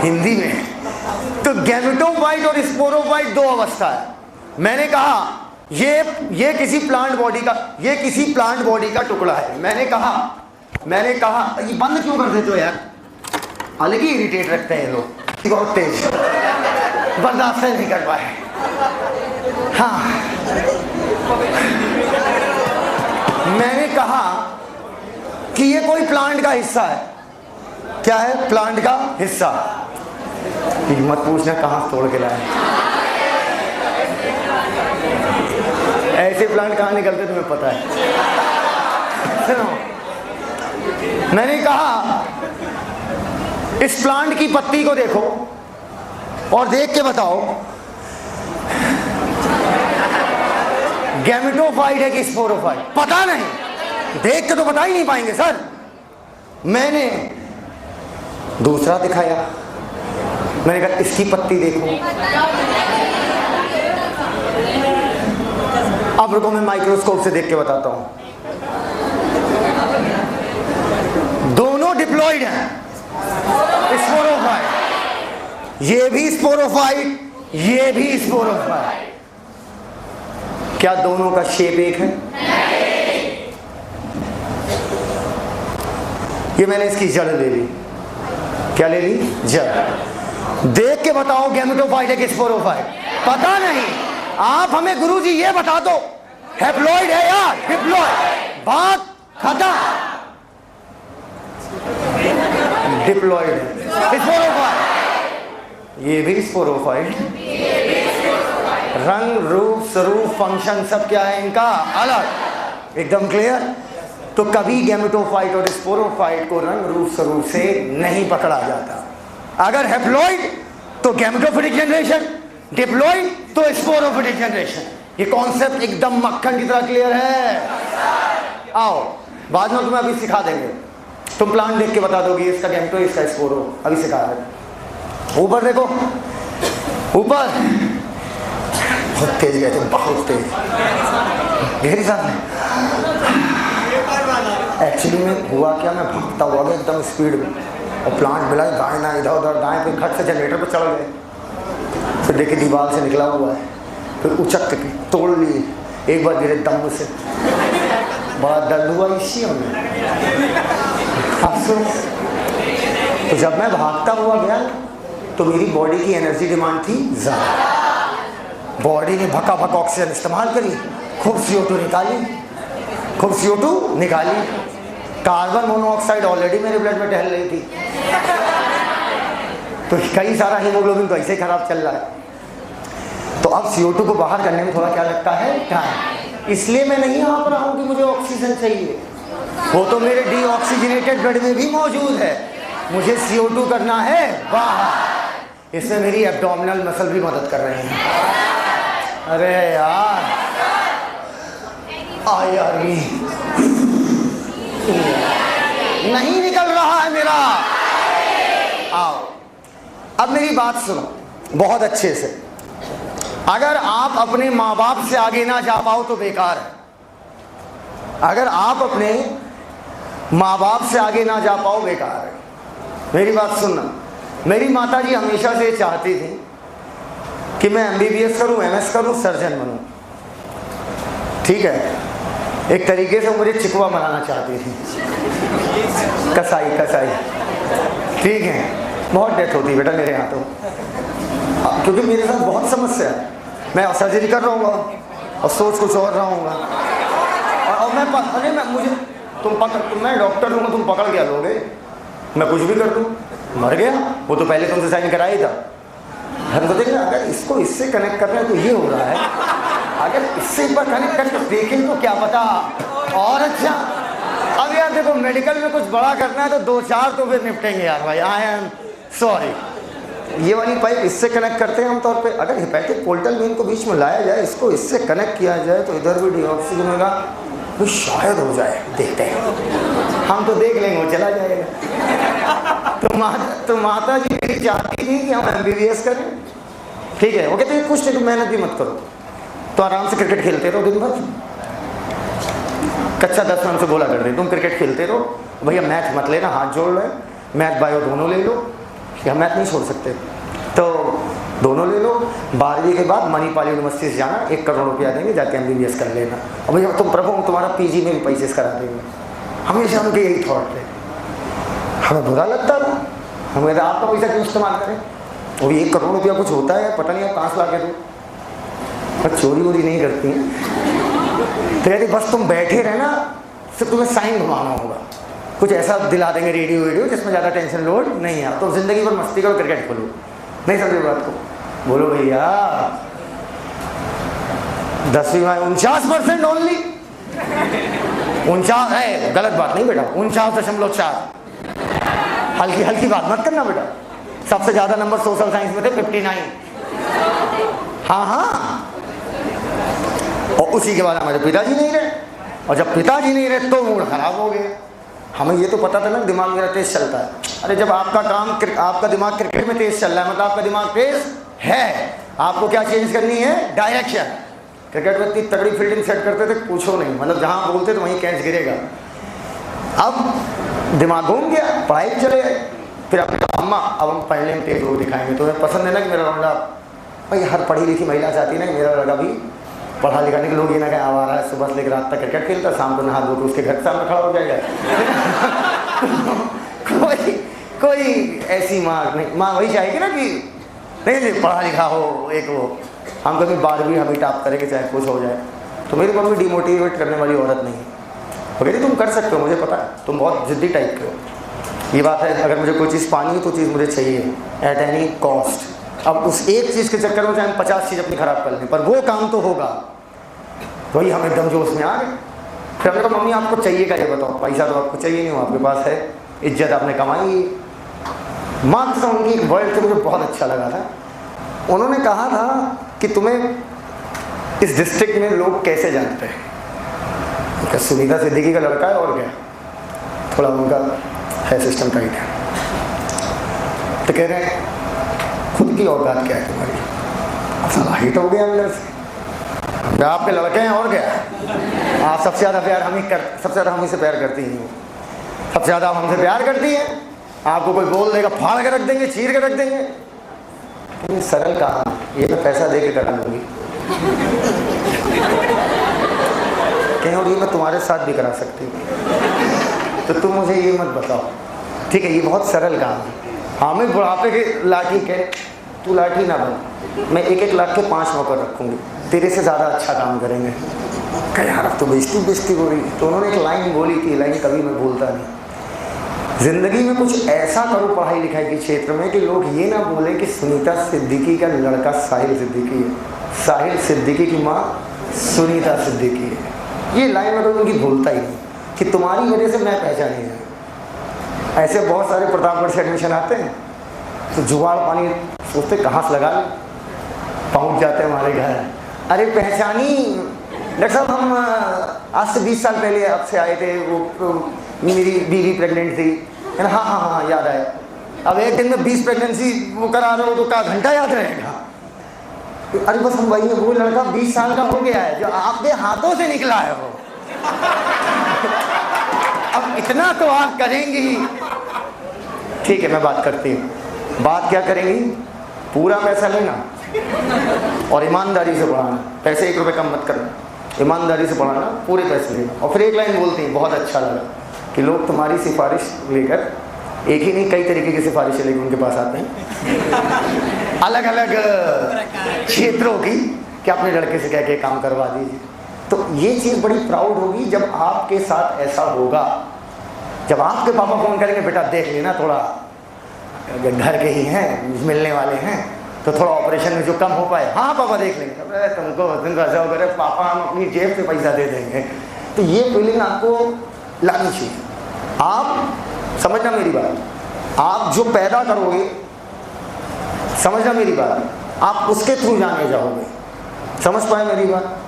हिंदी में है। तो गैमेटोफाइट और स्पोरोफाइट 2 अवस्था है। मैंने कहा ये किसी प्लांट बॉडी का, ये किसी प्लांट बॉडी का टुकड़ा है। मैंने कहा ये बंद क्यों कर देते हो यार? अलग ही इरिटेट रखते हैं लोग, बहुत तेज, बर्दाश्त नहीं कर पाए। हाँ मैंने कहा कि ये कोई प्लांट का हिस्सा है। क्या है? प्लांट का हिस्सा। मत पूछना कहाँ तोड़ के लाए, ऐसे प्लांट कहाँ निकलते तुम्हें पता है? सुनो, मैंने कहा इस प्लांट की पत्ती को देखो और देख के बताओ गैमेटोफाइट है कि स्पोरोफाइट? पता नहीं, देख के तो बता ही नहीं पाएंगे सर। मैंने दूसरा दिखाया, मैंने कहा इसकी पत्ती देखो। अब रुको, मैं माइक्रोस्कोप से देख के बताता हूं। दोनों डिप्लॉयड हैं, स्पोरोफाइट। ये भी स्पोरोफाइट, ये भी स्पोरोफाइट। क्या दोनों का शेप एक है? ये मैंने इसकी जड़ ले ली। क्या ले ली? जड़। देख के बताओ गैमेटोफाइट है कि स्पोरोफाइट? पता नहीं। आप हमें गुरुजी ये बता दो, हैप्लॉइड है यार, डिप्लॉइड, बात खत्म। डिप्लॉइड है, स्पोरोफाइट। ये भी स्पोरोफाइट। रंग, रूप, स्वरूप, फंक्शन सब क्या है इनका? अलग। एकदम क्लियर? तो कभी गैमेटोफाइट और स्पोरोफाइट को रंग, रूप, स्वरूप से नहीं पकड़ा जाता। अगर हैप्लॉइड तो गैमेटोफिटिक जनरेशन, डिप्लॉइड तो स्पोरोफिटिक जनरेशन। ये कॉन्सेप्ट एकदम मक्खन की तरह क्लियर है? आओ, बाद में तुम्हें अभी सिखा देंगे। तुम प्लांट देख के बता दोगे इसका गैमेटो, इसका स्पोरो। अभी सिखा रहे। ऊपर देखो, ऊपर बहुत तेज गए थे, बहुत तेज। गहरी सांस में। एक्चुअली में हुआ क्या, मैं भागता हुआ गया एकदम स्पीड में, और प्लांट मिला, गाय ना इधर उधर, गाय पे खट से जनरेटर पर चढ़ गए। फिर देखे दीवार से निकला हुआ है, फिर उचक के तोड़ लिए, एक बार गिरे दम से, बड़ा दर्द हुआ इसी में। अफसोस। तो जब मैं भागता हुआ गया तो मेरी बॉडी की एनर्जी डिमांड थी ज़्यादा। बॉडी ने भका भका ऑक्सीजन इस्तेमाल करी, खूब CO2 निकाली, खूब CO2 निकाली। कार्बन मोनोऑक्साइड ऑलरेडी मेरे ब्लड में टहल रही थी, तो कई सारा हीमोग्लोबिन तो ऐसे खराब चल रहा है। तो अब CO2 को बाहर करने में थोड़ा क्या लगता है? टाइम। इसलिए मैं नहीं हाँफ रहा हूं कि मुझे ऑक्सीजन चाहिए, वो तो मेरे डीऑक्सीजनेटेड ब्लड में भी मौजूद है। मुझे CO2 करना है बाहर। इसमें मेरी एब्डोमिनल मसल भी मदद कर रहे हैं। अरे यार, यार नहीं निकल रहा है मेरा। आओ, अब मेरी बात सुनो बहुत अच्छे से। अगर आप अपने माँ बाप से आगे ना जा पाओ तो बेकार है। अगर आप अपने माँ बाप से आगे ना जा पाओ, बेकार है। मेरी बात सुनना, मेरी माता जी हमेशा से चाहती थी कि मैं MBBS करूं, MS करूं, सर्जन बनूं। ठीक है, एक तरीके से मुझे चिकवा बनाना चाहती थी, कसाई कसाई। ठीक है, बहुत डेथ होती बेटा मेरे हाथों, क्योंकि मेरे साथ बहुत समस्या है। मैं सर्जरी कर रहा हूँ और सोच कुछ और रहा हूँ, और मैं मुझे तुम पकड़, मैं डॉक्टर हूँ, तुम पकड़ क्या लोगे? मैं कुछ भी कर दूँ, मर गया। वो तो पहले तुमसे साइन कराया ही था। हम तो देखें, अगर इसको इससे कनेक्ट कर रहे हैं तो ये हो रहा है, अगर इससे एक बार कनेक्ट करके देखें तो क्या पता और अच्छा। अब यार देखो, मेडिकल में कुछ बड़ा करना है तो 2-4 तो फिर निपटेंगे यार भाई। I am sorry. ये वाली पाइप इससे कनेक्ट करते हैं आमतौर पे। अगर हेपेटिक पोर्टल वेन को बीच में लाया जाए, इसको इससे कनेक्ट किया जाए तो इधर भी डीऑक्सीजन होगा, तो शायद हो जाए। देखते हैं, हम तो देख लेंगे, वो चला जाएगा। तो माता जी मेरी चाहती थी कि हम MBBS करें। ठीक है, वो कहते हैं कुछ नहीं, तुम मेहनत भी मत करो, तो आराम से क्रिकेट खेलते रहो दिन भर। कच्चा 10 रन से बोला कर दे, तुम क्रिकेट खेलते रहो भैया, मैथ मत लेना, हाथ जोड़ रहे, मैथ बायो दोनों ले लो। या मैथ नहीं छोड़ सकते तो दोनों ले लो। 12वीं के बाद मणिपाल यूनिवर्सिटी से जाना, 1 करोड़ रुपया देंगे, जाके MBBS कर लेना। और भैया तुम प्रभु तुम्हारा PG में भी पैसे करा देंगे। हमेशा उनके यही थॉट थे। हमें बुरा लगता था, हम कहते आपका पैसा क्यों इस्तेमाल करें, वो भी 1 करोड़ रुपया कुछ होता है, पता नहीं आप कहाँ से ला के दो। पर चोरी वोरी नहीं करती हैं। तो कहते बस तुम बैठे रहना, सिर्फ तुम्हें साइन घुमाना होगा, कुछ ऐसा दिला देंगे रेडियो वीडियो जिसमें ज़्यादा टेंशन लोड नहीं है, तो ज़िंदगी भर मस्ती करो, क्रिकेट खोलो। नहीं समझे बात को? बोलो भैया, 10वीं में 49% ओनली। 49 है, गलत बात नहीं बेटा, 49.4। हल्की हल्की बात मत करना बेटा। सबसे ज़्यादा नंबर सोशल साइंस में थे, 59। हाँ हाँ, और उसी के बाद हमारे पिताजी नहीं रहे, और जब पिताजी नहीं रहे तो मूड खराब हो गया। हमें ये तो पता था ना दिमाग मेरा तेज चलता है। अरे जब आपका दिमाग क्रिकेट में तेज चल रहा है मतलब आपका दिमाग तेज है। आपको क्या चेंज करनी है? डायरेक्शन। क्रिकेट में इतनी तगड़ी फील्डिंग सेट करते थे पूछो नहीं, मतलब जहाँ बोलते तो वहीं कैच गिरेगा। अब दिमाग घूम गया, पढ़ाई चले गए। फिर आपने कहा अम्मा अब हम पढ़ने में तेज लोग दिखाएंगे, तुम्हें पसंद है ना कि मेरा लड़का, भाई हर पढ़ी लिखी महिला चाहती है ना कि मेरा लड़का भी पढ़ा लिखा नहीं, लोग ये ना कहें आवारा है, सुबह से लेकर रात तक क्रिकेट खेलता, शाम को नहा धो के उसके घर के सामने खड़ा हो जाएगा। कोई ऐसी माँ नहीं, माँ वही चाहेगी ना कि नहीं पढ़ा लिखा हो, एक वो हम कभी 12वीं हमें टॉप करेंगे चाहे कुछ हो जाए। तो मेरी मम्मी डिमोटिवेट करने वाली औरत नहीं है। वो कहती तुम कर सकते हो, मुझे पता है तुम बहुत जिद्दी टाइप के हो, ये बात है। अगर मुझे कोई चीज़ पानी है तो चीज़ मुझे चाहिए एट एनी कॉस्ट। अब उस एक चीज़ के चक्कर में चाहे हम 50 चीज़ अपनी खराब कर लें, पर वो काम तो होगा। वही हम एकदम जोश में आ गए। फिर हमने कहा मम्मी आपको चाहिए क्या, ये बताओ। पैसा तो आपको चाहिए नहीं, आपके पास है, इज्जत आपने कमाई। माँ का उनकी एक वर्ड मुझे बहुत अच्छा लगा था। उन्होंने कहा था कि तुम्हें इस डिस्ट्रिक्ट में लोग कैसे जानते हैं? सुनीता सिद्दीकी का लड़का है और क्या, थोड़ा उनका है सिस्टम टाइट है। तो कह रहे हैं खुद की औकात क्या है तुम्हारी? सलाहियत हो गया अंदर से, आपके लड़के हैं और क्या। आप सबसे ज़्यादा प्यार सबसे ज़्यादा हम ही से प्यार करती हैं, सबसे ज़्यादा हम हमसे प्यार करती हैं। आपको कोई बोल देगा फाड़ के रख देंगे, चीर के रख देंगे। ये सरल काम, ये मैं पैसा दे के करा लूँगी कहीं, और ये मैं तुम्हारे साथ भी करा सकती हूँ, तो तुम मुझे ये मत बताओ, ठीक है। ये बहुत सरल काम है। हमें बुढ़ापे के लाठी कह तू लाठी ना बन, मैं 1-1 लाख के 5 नौकर रखूँगी, तेरे से ज़्यादा अच्छा काम करेंगे। कह यार अब तो बेइज्जती हो रही। तो उन्होंने एक लाइन बोली थी, लाइन कभी मैं भूलता नहीं, ज़िंदगी में कुछ ऐसा करो पढ़ाई लिखाई के क्षेत्र में कि लोग ये ना बोलें कि सुनीता सिद्दीकी का लड़का साहिल सिद्दीकी है, साहिल सिद्दीकी की माँ सुनीता सिद्दीकी है। ये लाइन में तो उनकी भूलता ही नहीं कि तुम्हारी वजह से मैं पहचानी है। ऐसे बहुत सारे प्रतापगढ़ से एडमिशन आते हैं तो जुगाड़ पानी सोचते कहाँ से लगा लें, पहुँच जाते हैं हमारे घर। अरे पहचानी डॉक्टर साहब, हम आज से 20 साल पहले आपसे आए थे, वो मेरी बीवी प्रेग्नेंट थी। हाँ हाँ हाँ याद आया। अब एक दिन में 20 प्रेगनेंसी वो करा रहे हो तो क्या घंटा याद रहेगा? अरे बस हम वही है, वो लड़का 20 साल का हो गया है जो आपके हाथों से निकला है वो। अब इतना तो आप करेंगी ही, ठीक है मैं बात करती हूँ। बात क्या करेंगी? पूरा पैसा लेना और ईमानदारी से पढ़ाना, पैसे 1 रुपये कम मत करना, ईमानदारी से पढ़ाना, पूरे पैसे लेना। और फिर एक लाइन बोलती हैं, बहुत अच्छा लगा कि लोग तुम्हारी सिफारिश लेकर, एक ही नहीं कई तरीके की सिफारिशें लेकर उनके पास आते हैं अलग अलग क्षेत्रों की, कि अपने लड़के से कह के काम करवा दीजिए। तो ये चीज़ बड़ी प्राउड होगी जब आपके साथ ऐसा होगा। जब आपके पापा फ़ोन करेंगे बेटा देख लेना, थोड़ा घर के ही हैं, मिलने वाले हैं, तो थोड़ा ऑपरेशन में जो कम हो पाए, हाँ पापा देख लेंगे। अरे तुमको ऐसा होगा पापा हम अपनी जेब से पैसा दे देंगे। तो ये फीलिंग आपको लानी चाहिए। आप समझना मेरी बात, आप जो पैदा करोगे, समझना मेरी बात, आप उसके थ्रू जाने जाओगे। समझ पाए मेरी बात?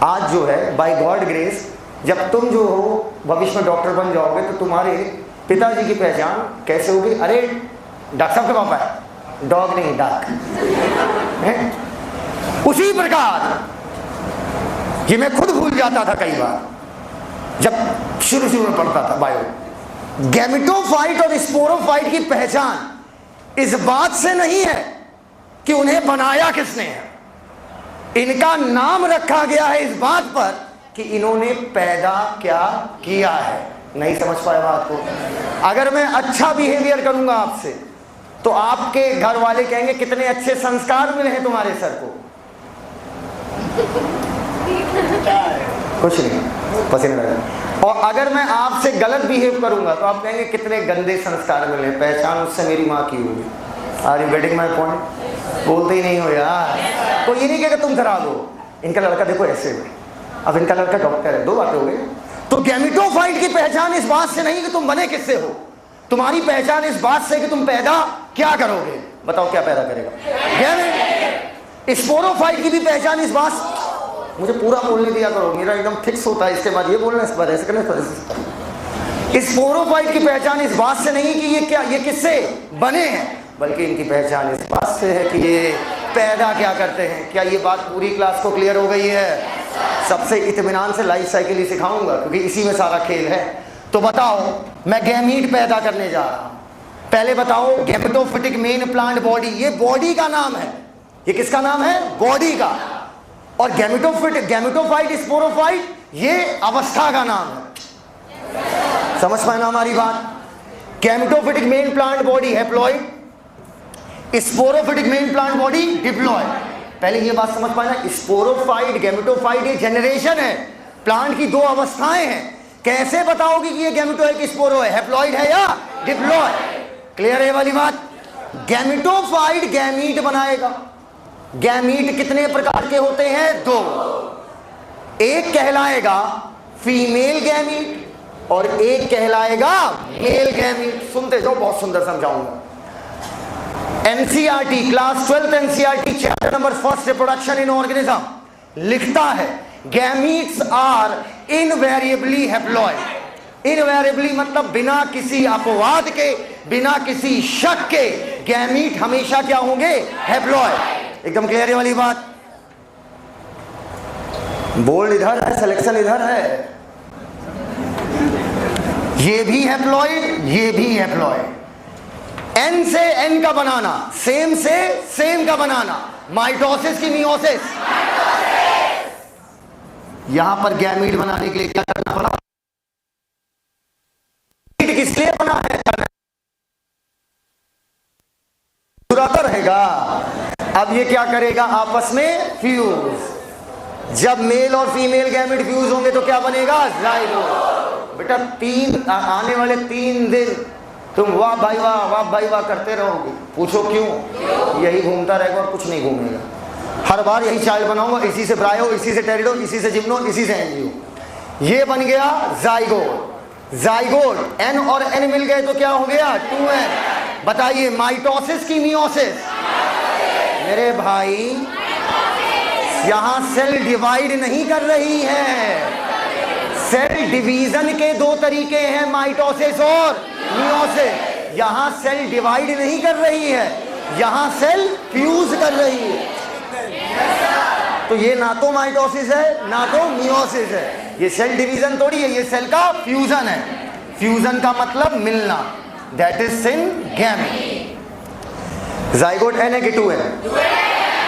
आज जो है बाय गॉड ग्रेस, जब तुम जो हो भविष्य में डॉक्टर बन जाओगे तो तुम्हारे पिताजी की पहचान कैसे होगी? अरे डॉक्टर साहब के पापा है, डॉग नहीं डाक है। उसी प्रकार ये मैं खुद भूल जाता था कई बार जब शुरू में पढ़ता था बायो। गैमेटोफाइट और स्पोरोफाइट की पहचान इस बात से नहीं है कि उन्हें बनाया किसने है, इनका नाम रखा गया है इस बात पर कि इन्होंने पैदा क्या किया है। नहीं समझ पाए बात को? अगर मैं अच्छा बिहेवियर करूंगा आपसे तो आपके घर वाले कहेंगे कितने अच्छे संस्कार मिले हैं तुम्हारे सर को। कुछ नहीं, पसीने लगा। और अगर मैं आपसे गलत बिहेव करूंगा तो आप कहेंगे कितने गंदे संस्कार मिले। पहचान उससे मेरी माँ की होगी। Are you getting my point? बोलते ही नहीं हो यार। तो ये नहीं कहेगा तुम खराब हो, इनका लड़का देखो ऐसे हुए, अब इनका लड़का डॉक्टर है। 2 बातें हो गई। तो गैमेटोफाइट की पहचान इस बात से नहीं कि तुम बने किससे हो, तुम्हारी पहचान इस बात से कि तुम पैदा क्या करोगे। बताओ क्या पैदा करेगा? स्पोरोफाइट की भी पहचान इस बात, मुझे पूरा बोलने दिया करो, मेरा एकदम फिक्स होता है, इसके बाद ये बोलना, इस बार ऐसे करना, इस बार ऐसे। स्पोरोफाइट की पहचान इस बात से नहीं कि ये किससे बने हैं, बल्कि इनकी पहचान इस बात से है कि ये पैदा क्या करते हैं। क्या ये बात पूरी क्लास को क्लियर हो गई है? सबसे इत्मीनान से लाइफ साइकिल ही सिखाऊंगा, क्योंकि इसी में सारा खेल है। तो बताओ, मैं गैमीट पैदा करने जा रहा हूं। पहले बताओ, गैमेटोफिटिक मेन प्लांट बॉडी, ये बॉडी का नाम है। ये किसका नाम है? बॉडी का। और गैमेटोफाइट, स्पोरोफाइट, ये अवस्था का नाम है। समझ पाए ना हमारी बात? Gametophytic main plant body haploid, sporophytic main plant body diploid. पहले ये बात समझ पाए ना, स्पोरोफाइट, गैमेटोफाइट, ये जनरेशन है, प्लांट की दो अवस्थाएं हैं। कैसे बताओगे कि ये गैमेटो है कि स्पोरो है, हैप्लॉइड है या डिप्लॉइड? क्लियर है वाली बात? गैमेटोफाइट गैमीट बनाएगा। गैमीट कितने प्रकार के होते हैं? दो। एक कहलाएगा फीमेल गैमीट और एक कहलाएगा मेल गैमीट। सुनते जाओ, बहुत सुंदर समझाऊंगा। NCERT class 12 NCERT chapter number 1 reproduction in organism लिखता है, gametes are invariably haploid. Invariably मतलब बिना किसी अपवाद के, बिना किसी शक के, गैमीट हमेशा क्या होंगे? हैप्लॉइड। एकदम क्लियर है वाली बात? बोल्ड इधर है, सिलेक्शन इधर है। ये भी हैप्लॉइड, ये भी हैप्लॉइड। एन से एन का बनाना, सेम से सेम का बनाना, माइटोसिस की मियोसिस। यहां पर गैमीट बनाने के लिए क्या करना पड़ा? किस लिए बना है? चुराता रहेगा। अब ये क्या करेगा? आपस में फ्यूज। जब मेल और फीमेल गैमेट फ्यूज होंगे तो क्या बनेगा? जाइगोट। बेटा आने वाले 3 दिन तुम वाह भाई वाह, वाह भाई वाह करते रहोगे। पूछो क्यों? यही घूमता रहेगा और कुछ नहीं घूमेगा। हर बार यही चाइल्ड बनाऊंगा, इसी से ब्रायो, इसी से टेरिडो, इसी से जिम्नो, इसी से एंजियो। ये बन गया जाइगोट। जाइगोट एन और एन मिल गए तो क्या हो गया? 2n। बताइए, माइटोसिस की मियोसिस? मेरे भाई, यहां सेल डिवाइड नहीं कर रही है। सेल डिवीजन के 2 तरीके हैं, माइटोसिस और मियोसिस। यहां सेल डिवाइड नहीं कर रही है, यहां सेल फ्यूज कर रही है। तो ये ना तो माइटोसिस है ना तो मियोसिस है। ये सेल डिवीजन थोड़ी है, ये सेल का फ्यूजन है। फ्यूजन का मतलब मिलना, that is in gamete. Zygote n है कि 2n है?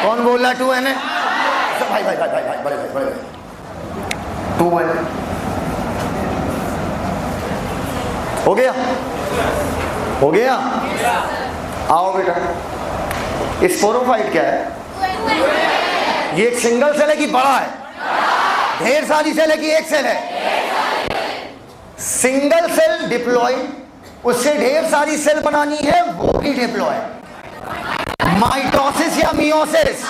कौन बोल रहा 2n है? भाई भाई भाई भाई भाई बड़े भाई बड़े भाई 2n हो गया? हो गया? आओ बेटा, स्पोरोफाइट क्या है? ये एक सिंगल सेल है कि बड़ा है? ढेर सारी सेल है कि एक सेल है? सिंगल सेल डिप्लॉइड, उससे ढेर सारी सेल बनानी है, वो भी डिप्लॉइड। माइटोसिस या मियोसिस?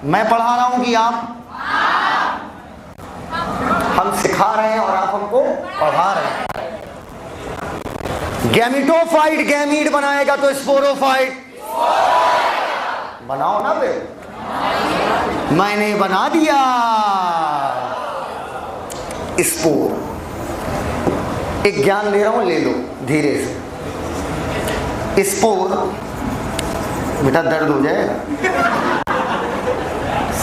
मैं पढ़ा रहा हूं कि आप? हम सिखा रहे हैं और आप हमको पढ़ा रहे हैं। गैमेटोफाइट गैमीट बनाएगा तो स्पोरोफाइट बनाओ ना बे। मैंने बना दिया स्पोर। एक ज्ञान दे रहा हूं, ले लो धीरे से। स्पोर बेटा दर्द हो जाएगा।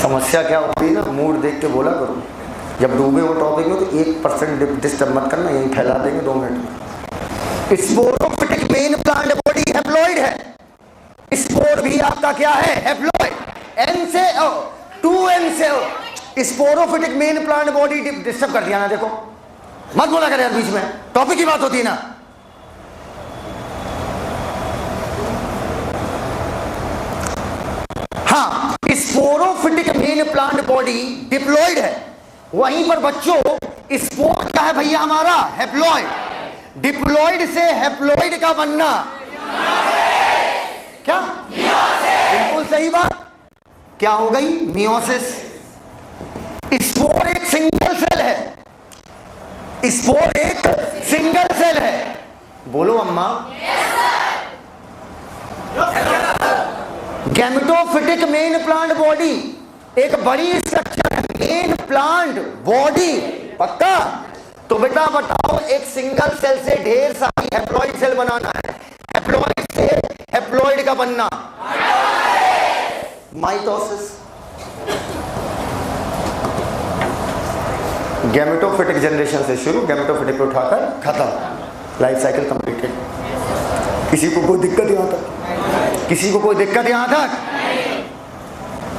समस्या क्या होती है ना, मूड देख के बोला करो। जब डूबे हो टॉपिक में तो 1% डिस्टर्ब मत करना, यही फैला देंगे 2 मिनट में। Sporophytic main plant body haploid है। स्पोर भी आपका क्या है? हैप्लॉइड। एन से 2n से sporophytic main plant body. Disturb कर दिया ना, देखो मत बोला कर यार, बीच में टॉपिक की बात होती है ना। हाँ, sporophytic main plant body diploid है। वहीं पर बच्चों स्पोर क्या है भैया? हमारा हैप्लॉइड। डिप्लॉइड से हैप्लॉइड का बनना क्या? बिल्कुल सही बात। क्या हो गई? मियोसिस। स्पोर एक सिंगल सेल है। स्पोर एक सिंगल सेल है। बोलो अम्मा। गैमेटोफिटिक मेन प्लांट बॉडी एक बड़ी स्ट्रक्चर है, मेन प्लांट बॉडी, पक्का? तो बेटा बताओ, एक सिंगल सेल से ढेर सारी हैप्लॉइड सेल बनाना है, हैप्लॉइड से हैप्लॉइड का बनना, माइटोसिस। गैमेटोफिटिक जनरेशन से शुरू, गैमेटोफिटिक को उठाकर खत्म, लाइफ साइकिल कंप्लीटेड। किसी को कोई दिक्कत यहां तक? किसी को कोई दिक्कत यहां तक?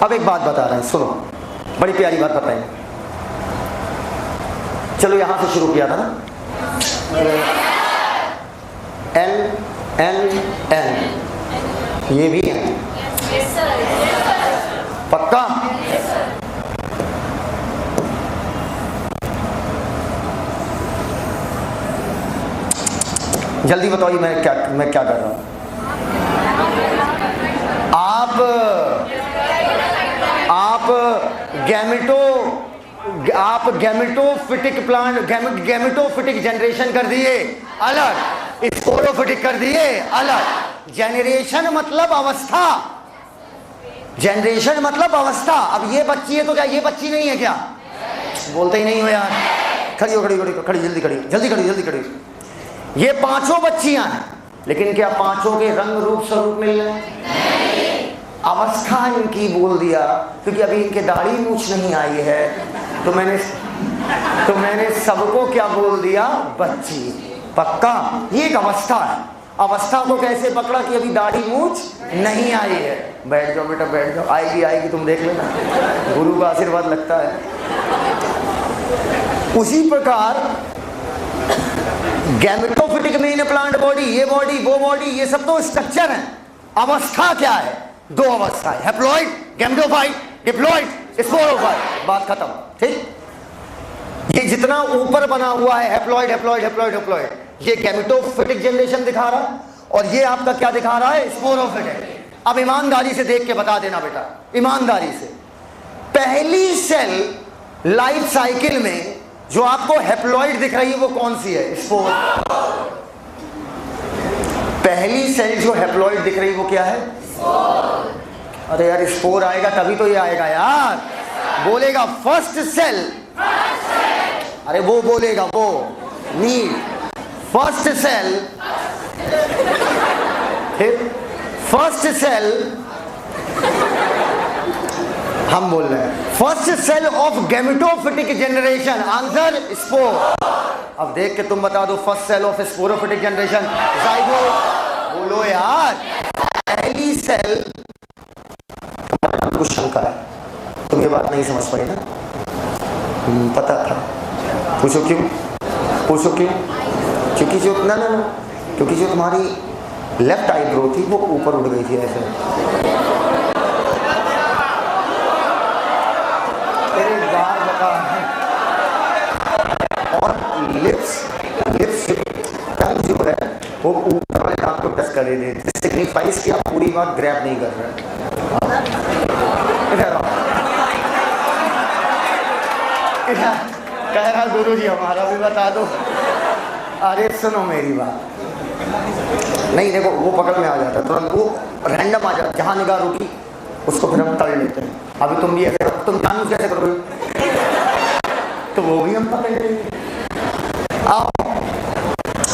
अब एक बात बता रहे हैं, सुनो, बड़ी प्यारी बात बताएंगे। चलो यहां से शुरू किया था ना, एन एन एन, ये भी है पक्का? जल्दी बताइए मैं क्या कर रहा हूं? आप गैमेटोफिटिक प्लांट, गैमेटोफिटिक जनरेशन कर दिए अलग, स्पोरोफिटिक कर दिए अलग। जनरेशन मतलब अवस्था, जनरेशन मतलब अवस्था। अब ये बच्ची है तो क्या ये बच्ची नहीं है क्या? बोलते ही नहीं हो यार। खड़ी हो, खड़ी खड़ी खड़ी, जल्दी खड़ी, जल्दी खड़ी, जल्दी खड़ी। ये पांचों बच्चियां हैं, लेकिन क्या पांचों के रंग रूप स्वरूप मिल रहे हैं? अवस्था इनकी बोल दिया, क्योंकि अभी इनके दाढ़ी मूछ नहीं आई है, तो मैंने सबको क्या बोल दिया? बच्ची, पक्का? ये एक अवस्था है। अवस्था को कैसे पकड़ा कि अभी दाढ़ी मूछ नहीं आई है। बैठ जाओ बेटा, बैठ जाओ, आएगी आएगी, तुम देख लेना, गुरु का आशीर्वाद लगता है। उसी प्रकार गैमेटोफिटिक मेन प्लांट बॉडी, ये बॉडी, वो बॉडी, ये सब तो स्ट्रक्चर है। अवस्था क्या है? दो अवस्था है, हैप्लॉइड, गैमेटोफाइट, डिप्लॉइड, स्पोरोफाइट, बात खत्म। ठीक? ये जितना ऊपर बना हुआ है हैप्लॉइड हैप्लॉइड हैप्लॉइड हैप्लॉइड, ये गैमेटोफिटिक जनरेशन दिखा रहा, और ये आपका क्या दिखा रहा है? स्पोरोफिटिक। अब ईमानदारी से देख के बता देना बेटा, ईमानदारी से। पहली सेल लाइफ साइकिल में जो आपको हैप्लॉइड दिख रही है वो कौन सी है? स्पोर। पहली सेल जो हैप्लॉइड दिख रही है वो क्या है? स्पोर। अरे यार, स्पोर आएगा तभी तो ये आएगा यार। बोलेगा फर्स्ट सेल, अरे वो बोलेगा, वो need first cell, first cell हम बोल रहे हैं first cell of gametophytic generation, answer spore. अब देख के तुम बता दो, first cell of sporophytic generation zygote. बोलो यार, पहली सेल। कुछ शंका है, तुम ये बात नहीं समझ पाए ना? पता था, पूछो क्यों? पूछो क्यों? क्योंकि जो ना ना क्योंकि जो तुम्हारी लेफ्ट आईब्रो थी वो ऊपर उठ गई थी ऐसे। और लिप्स जो है वो ऊपर वाले दांत को टच कर रहे थे, सिग्निफाइज कि आप पूरी बात ग्रैब नहीं कर रहे। कह रहा गुरु जी हमारा भी बता दो। अरे सुनो मेरी बात, नहीं देखो वो पकड़ में आ जाता है तुरंत, वो रैंडम आ जाता, जहाँ निगाह रुकी उसको फिर हम तड़ लेते हैं। अभी तुम भी ऐसे, तुम जानू कैसे करोगे? तो वो भी हम पकड़ लेंगे। आओ,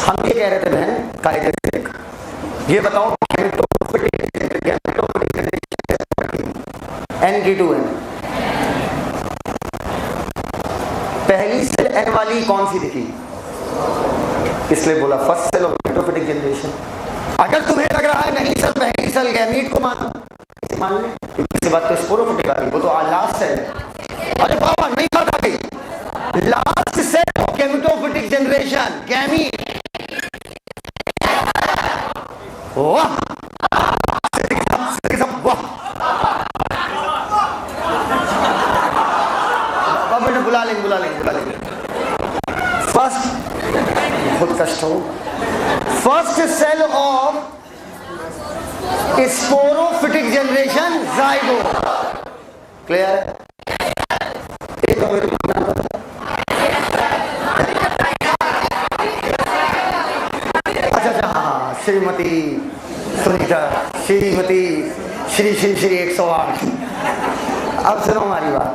हम ये कह रहे थे बहन, कायदे से ये बताओ, N-K2N, पहली सेल N वाली कौन सी दिखी? इसलिए बोला first cell of gametophytic generation. अगर तुम्हें लग रहा है नहीं सर पहली सेल गैमीट को मान ले, इसके बाद तो स्पोरोफिटिक आ गई, वो तो आज लास्ट सेल। अरे बाबा नहीं पता गई, last cell of gametophytic generation gamete. वाह बुला लेंगे। फर्स्ट, बहुत कष्ट हो, first cell of sporophytic generation zygote. Clear है? अच्छा हाँ, श्रीमती सुनीता, श्रीमती श्री 108। अब सुनो हमारी बात।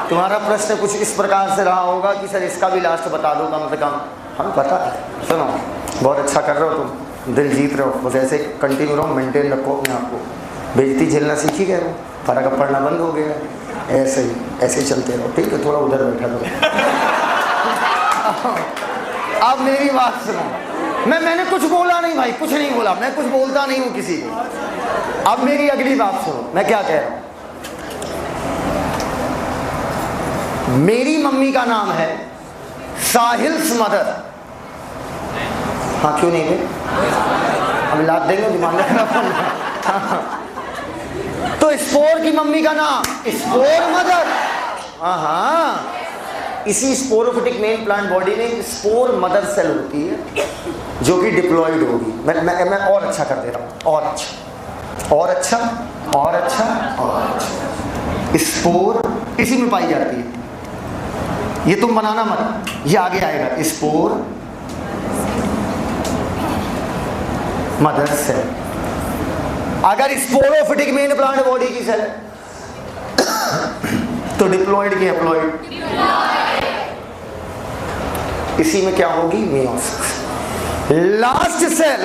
तुम्हारा प्रश्न कुछ इस प्रकार से रहा होगा कि सर इसका भी लास्ट बता दो कम से कम। हम पता है, सुनो बहुत अच्छा कर रहे हो तुम, दिल जीत रहे हो, बस ऐसे कंटिन्यू रहो, मेंटेन रखो अपने आप को। बेइज्जती झेलना सीख ही गए हो, फर्क पड़ना बंद हो गया, ऐसे ही चलते रहो, ठीक है। थोड़ा उधर बैठा दो। अब मेरी बात सुनो, मैंने कुछ बोला नहीं भाई, कुछ नहीं बोला, मैं कुछ बोलता नहीं हूँ किसी को। अब मेरी अगली बात सुनो, मैं क्या कह रहा हूँ। मेरी मम्मी का नाम है साहिल्स मदर। हाँ क्यों नहीं है, हम लाद देंगे, दिमाग में खराब। तो स्पोर की मम्मी का नाम स्पोर मदर। हाँ, इसी स्पोरोफिटिक मेन प्लांट बॉडी में स्पोर मदर सेल होती है जो कि डिप्लॉयड होगी। मैं और अच्छा कर दे रहा हूँ, और अच्छा और अच्छा और अच्छा और अच्छा। स्पोर इसी में पाई जाती है, ये तुम बनाना मत, ये आगे आएगा। Spore mother cell. अगर स्पोरोफिटिक मेन प्लांट बॉडी की सेल तो डिप्लॉयड की हैप्लॉयड, इसी में क्या होगी, meiosis. Last cell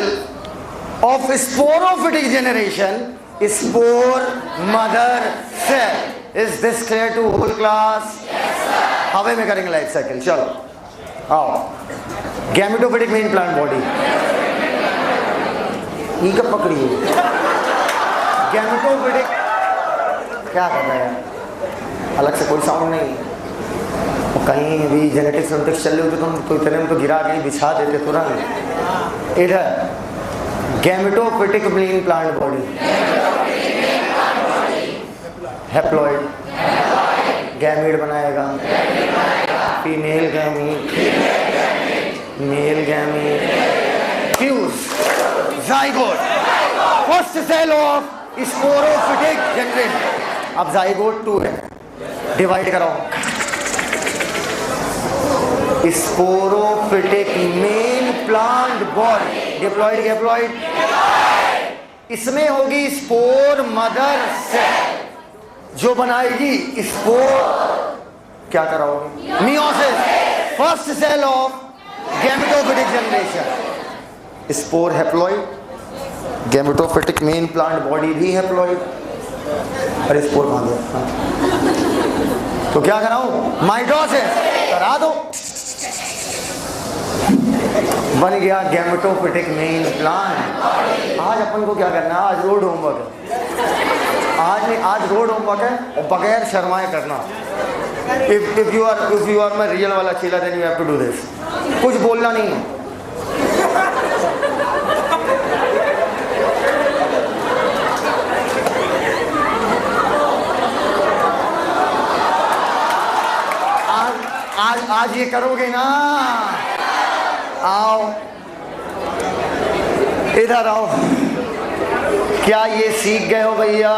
of sporophytic generation spore mother cell. Is this clear to whole class? हवे में करेंगे लाइफ साइकिल। चलो आओ, गैमेटोफिटिक मेन प्लांट बॉडी ई कब पकड़ी है? गैमेटोफिटिक क्या कर रहा है, अलग से कोई साउंड नहीं। कहीं भी जेनेटिक्स वेनेटिक्स चल रही होती तो इतने में तो गिरा के बिछा देते तुरंत। इधर gametophytic main plant body, haploid, gamete बनाएगा, female gamete, male gamete, fuse, zygote, first cell of sporophytic generation. अब जाइगोट 2 है, डिवाइड कराओ। Sporophytic main plant body, diploid haploid, इसमें होगी स्पोर मदर सेल जो बनाएगी स्पोर, क्या कराओगे, meiosis, first cell of gametophytic generation. Spore haploid, gametophytic main plant body भी हैप्लॉइड। अरे स्पोर कहाँ गया? तो क्या कराऊं, माइटोसिस करा दो, बन गया गैमेटोफिटिक मेन प्लांट। आज अपन को क्या करना है, आज रोड होमवर्क है, आज रोड होमवर्क है और बगैर शर्माए करना। If you are my real वाला चेला then you have to do this. कुछ बोलना नहीं है। आज ये करोगे ना, आओ इधर आओ। क्या ये सीख गए हो भैया?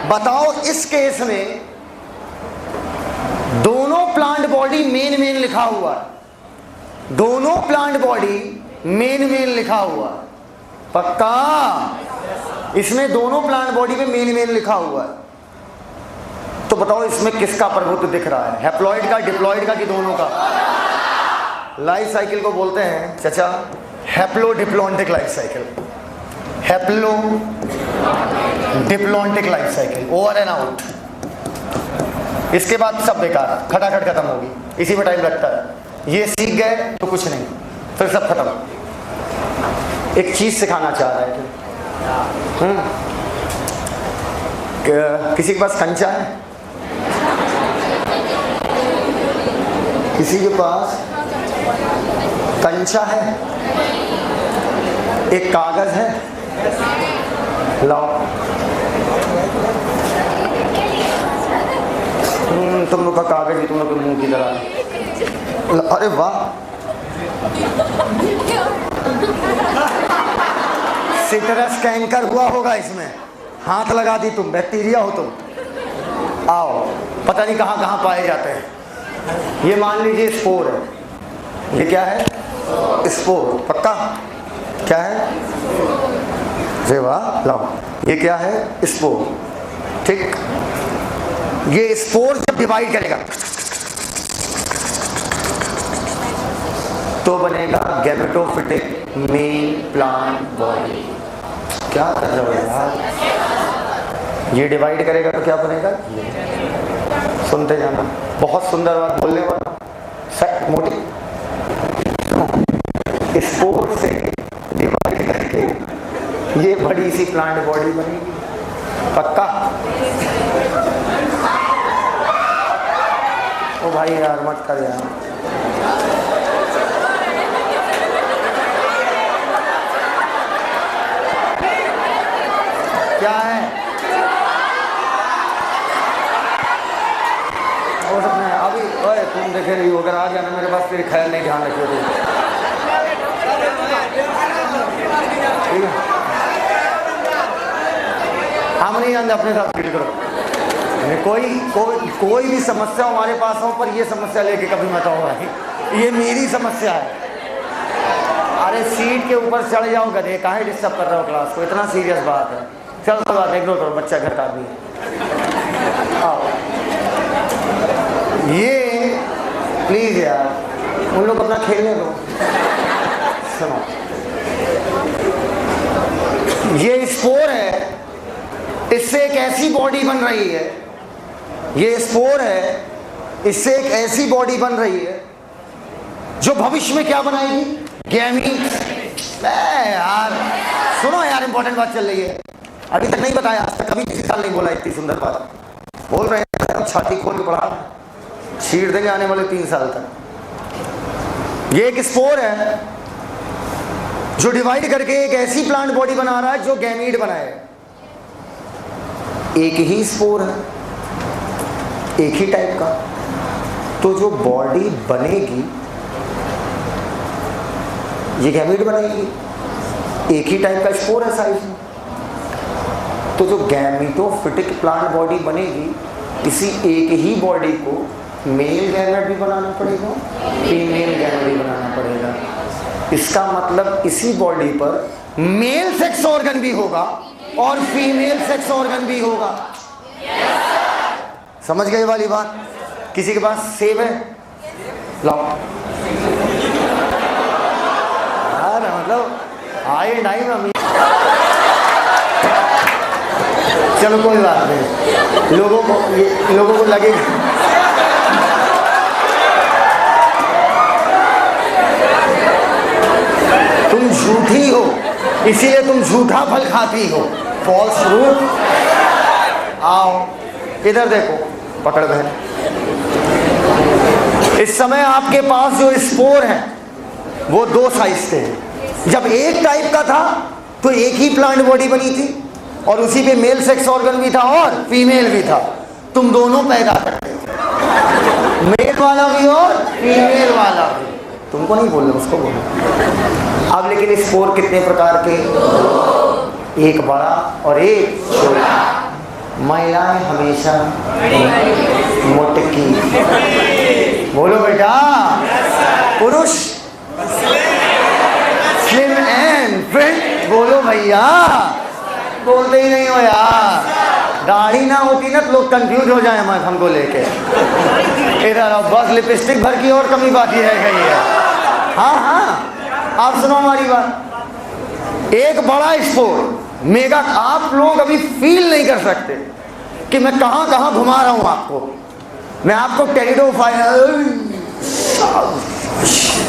बताओ, इस केस में दोनों प्लांट बॉडी मेन लिखा हुआ है, दोनों प्लांट बॉडी मेन लिखा हुआ, पक्का? इसमें दोनों प्लांट बॉडी में मेन लिखा हुआ है। तो बताओ इसमें किसका प्रभुत्व दिख रहा है, हैप्लॉइड का, डिप्लॉइड का, कि दोनों का? लाइफ साइकिल को बोलते हैं चाचा haplo diplontic life cycle, haplo diplontic life cycle, over and out. इसके बाद सब बेकार, खटाखट खत्म होगी, इसी में टाइम लगता है। ये सीख गए तो कुछ नहीं, फिर सब खत्म। एक चीज सिखाना चाह रहा है किसी के पास कंचा है? किसी के पास कंचा है? एक कागज है, लाओ। तुम लोग का कागज ही तुम लोग के मुंह की तरह। अरे वाह, सिट्रस कैंकर हुआ होगा इसमें, हाथ लगा दी तुम, बैक्टीरिया हो तुम। आओ, पता नहीं कहाँ कहाँ पाए जाते हैं। ये मान लीजिए स्पोर है, ये क्या है? स्पोर। पक्का? क्या है? अरे वाह, लाओ, ये क्या है? स्पोर। ठीक, ये स्पोर जब डिवाइड करेगा तो बनेगा गैमेटोफिटिक मेल प्लांट बॉडी। क्या कर रहे हो यार? ये डिवाइड करेगा तो क्या बनेगा? सुनते जाना, बहुत सुंदर बात बोलने वाला। फैक्ट मोटी, स्पोर से डिवाइड करके ये बड़ी सी प्लांट बॉडी बनेगी। पक्का? ओ भाई यार मत कर यार। क्या है? हो सकता है अभी, ओए तुम देखे रही हो, अगर आ जाना मेरे पास तेरी खैर नहीं, ध्यान रखिए। ठीक है, हम नहीं जानते, अपने साथ फील करो। कोई भी समस्या हमारे पास हो, पर ये समस्या लेके कभी मत आओ भाई, ये मेरी समस्या है। अरे सीट के ऊपर चढ़ जाओ गधे, काहे डिस्टर्ब कर रहे हो क्लास को? इतना सीरियस बात है। चलो तो बात इग्नोर करो, बच्चा घर का आदमी है। आओ, ये प्लीज यार उन लोग अपना खेलने दो। सुनो, ये स्पोर है, इससे एक ऐसी बॉडी बन रही है। ये स्पोर है, इससे एक ऐसी बॉडी बन रही है जो भविष्य में क्या बनाएगी? गैमीट। यार सुनो यार, इंपॉर्टेंट बात चल रही है, अभी तक नहीं बताया, आज तक कभी किसी साल नहीं बोला इतनी सुंदर बात। बोल रहे हैं, छाती खोल के पढ़ा, छीड़ देंगे आने वाले 3 साल तक। ये एक स्पोर है जो डिवाइड करके एक ऐसी प्लांट बॉडी बना रहा है जो गैमीट बनाए। एक ही स्पोर है, एक ही टाइप का, तो जो बॉडी बनेगी ये गैमीट बनाएगी। एक ही टाइप का स्पोर है साइज में, तो जो गैमेटोफिटिक प्लांट बॉडी बनेगी, इसी एक ही बॉडी को मेल गैमेट भी बनाना पड़ेगा, फीमेल गैमेट भी बनाना पड़ेगा। इसका मतलब इसी बॉडी पर मेल सेक्स ऑर्गन भी होगा और फीमेल सेक्स ऑर्गन भी होगा। समझ गए वाली बात? किसी के पास सेब है? लाओ यार, मतलब आए टाइम में। चलो कोई बात नहीं, लोगों को लगेगा तुम झूठी हो, इसीलिए तुम झूठा फल खाती हो, फॉल्स फ्रूट। आओ इधर देखो, पकड़ बहन। इस समय आपके पास जो स्पोर है वो 2 साइज के हैं। जब एक टाइप का था तो एक ही प्लांट बॉडी बनी थी और उसी पे मेल सेक्स ऑर्गन भी था और फीमेल भी था। तुम दोनों पैदा करते थे, मेल वाला भी और फीमेल वाला भी। तुमको नहीं बोल रहे, उसको बोलो। अब लेकिन स्पोर कितने प्रकार के? एक बड़ा और एक छोटा। महिलाएं हमेशा मोटकी, बोलो बेटा। पुरुष स्लिम एंड फिट, बोलो भैया। बोलते ही नहीं हो यार, दाढ़ी ना होती ना तो लोग कंफ्यूज हो जाए हमको लेके। इधर आओ, बस लिपस्टिक भर की और कमी बाकी रह गई है। हाँ हाँ, आप सुनो हमारी बात। एक बड़ा स्पोर मेगा, आप लोग अभी फील नहीं कर सकते कि मैं कहां कहां घुमा रहा हूं आपको। मैं आपको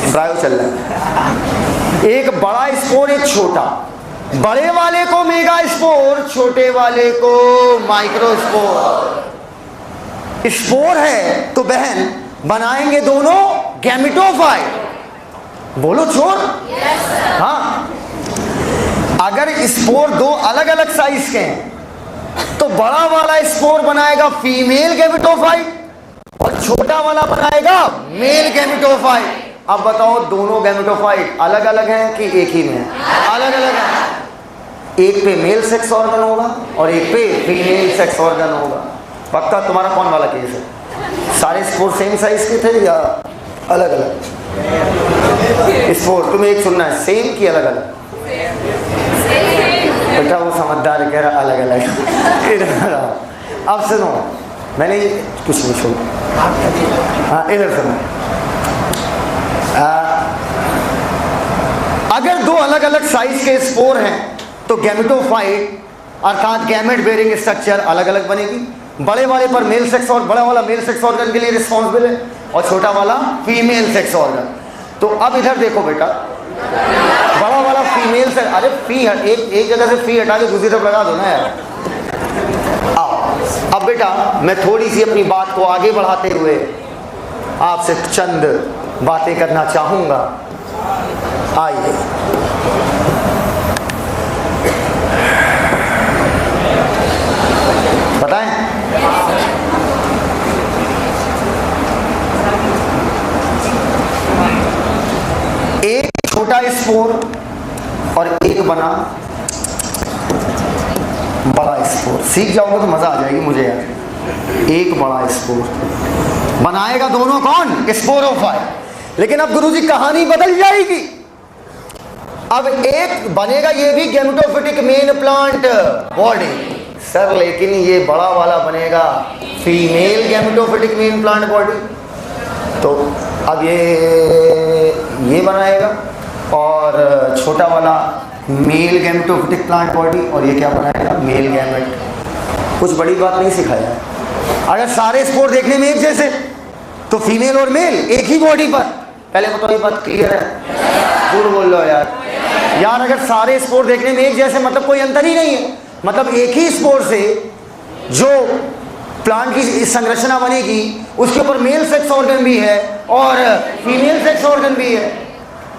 ड्राइव चल रहा है। एक बड़ा स्पोर, एक छोटा। बड़े वाले को मेगा स्पोर, छोटे वाले को माइक्रो स्पोर। स्पोर है तो बहन बनाएंगे दोनों गैमेटोफाइट। बोलो छोर। हाँ, अगर स्पोर 2 अलग अलग साइज के हैं तो बड़ा वाला स्पोर बनाएगा फीमेल गैमेटोफाइट और छोटा वाला बनाएगा मेल गैमेटोफाइट। अब बताओ, दोनों गैमेटोफाइट अलग अलग हैं कि एक ही में है? अलग अलग है। एक पे मेल सेक्स ऑर्गन होगा और एक पे फीमेल सेक्स ऑर्गन होगा। पक्का? तुम्हारा कौन वाला केस है? सारे स्पोर सेम साइज के थे या अलग अलग? स्पोर तुम्हें एक सुनना है, सेम कि अलग अलग? बेटा वो समझदार कह रहा अलग अलग। अब सुनो, मैंने कुछ नहीं सुना। हाँ इधर सुनो, अगर दो अलग अलग साइज के स्पोर हैं तो गैमेटोफाइट अर्थात गैमेट बेयरिंग स्ट्रक्चर अलग अलग बनेगी। बड़े वाले पर मेल सेक्स और बड़ा वाला मेल सेक्स ऑर्गन के लिए रिस्पॉन्सिबल है और छोटा वाला फीमेल सेक्स ऑर्गन। तो अब इधर देखो बेटा, बड़ा वाला फीमेल से, अरे फी एक जगह से फी हटा के दूसरी तरफ लगा दो ना यार। आओ अब बेटा मैं थोड़ी सी अपनी बात को आगे बढ़ाते हुए आपसे चंद बातें करना चाहूंगा। आइए बताएं, एक छोटा स्पोर और एक बना बड़ा स्पोर। सीख जाओगे तो मजा आ जाएगी मुझे यार। एक बड़ा स्पोर बनाएगा दोनों कौन? स्पोरोफाइट। लेकिन अब गुरुजी कहानी बदल जाएगी। अब एक बनेगा ये भी gametophytic main plant body sir, लेकिन ये बड़ा वाला बनेगा female gametophytic main plant body. तो अब ये बनाएगा और छोटा वाला मेल गैमेटोफिटिक प्लांट बॉडी, और ये क्या बनाएगा? Male gamete. कुछ बड़ी बात नहीं सिखाया। अगर सारे स्पोर देखने में एक जैसे तो फीमेल और मेल एक ही बॉडी पर। पहले बताओ ये बात क्लियर है? झूठ बोल लो यार। यार अगर सारे स्पोर देखने में एक जैसे मतलब कोई अंतर ही नहीं है। मतलब एक ही स्पोर से जो प्लांट की संरचना बनेगी उसके ऊपर मेल सेक्स ऑर्गन भी है और फीमेल सेक्स ऑर्गन भी है,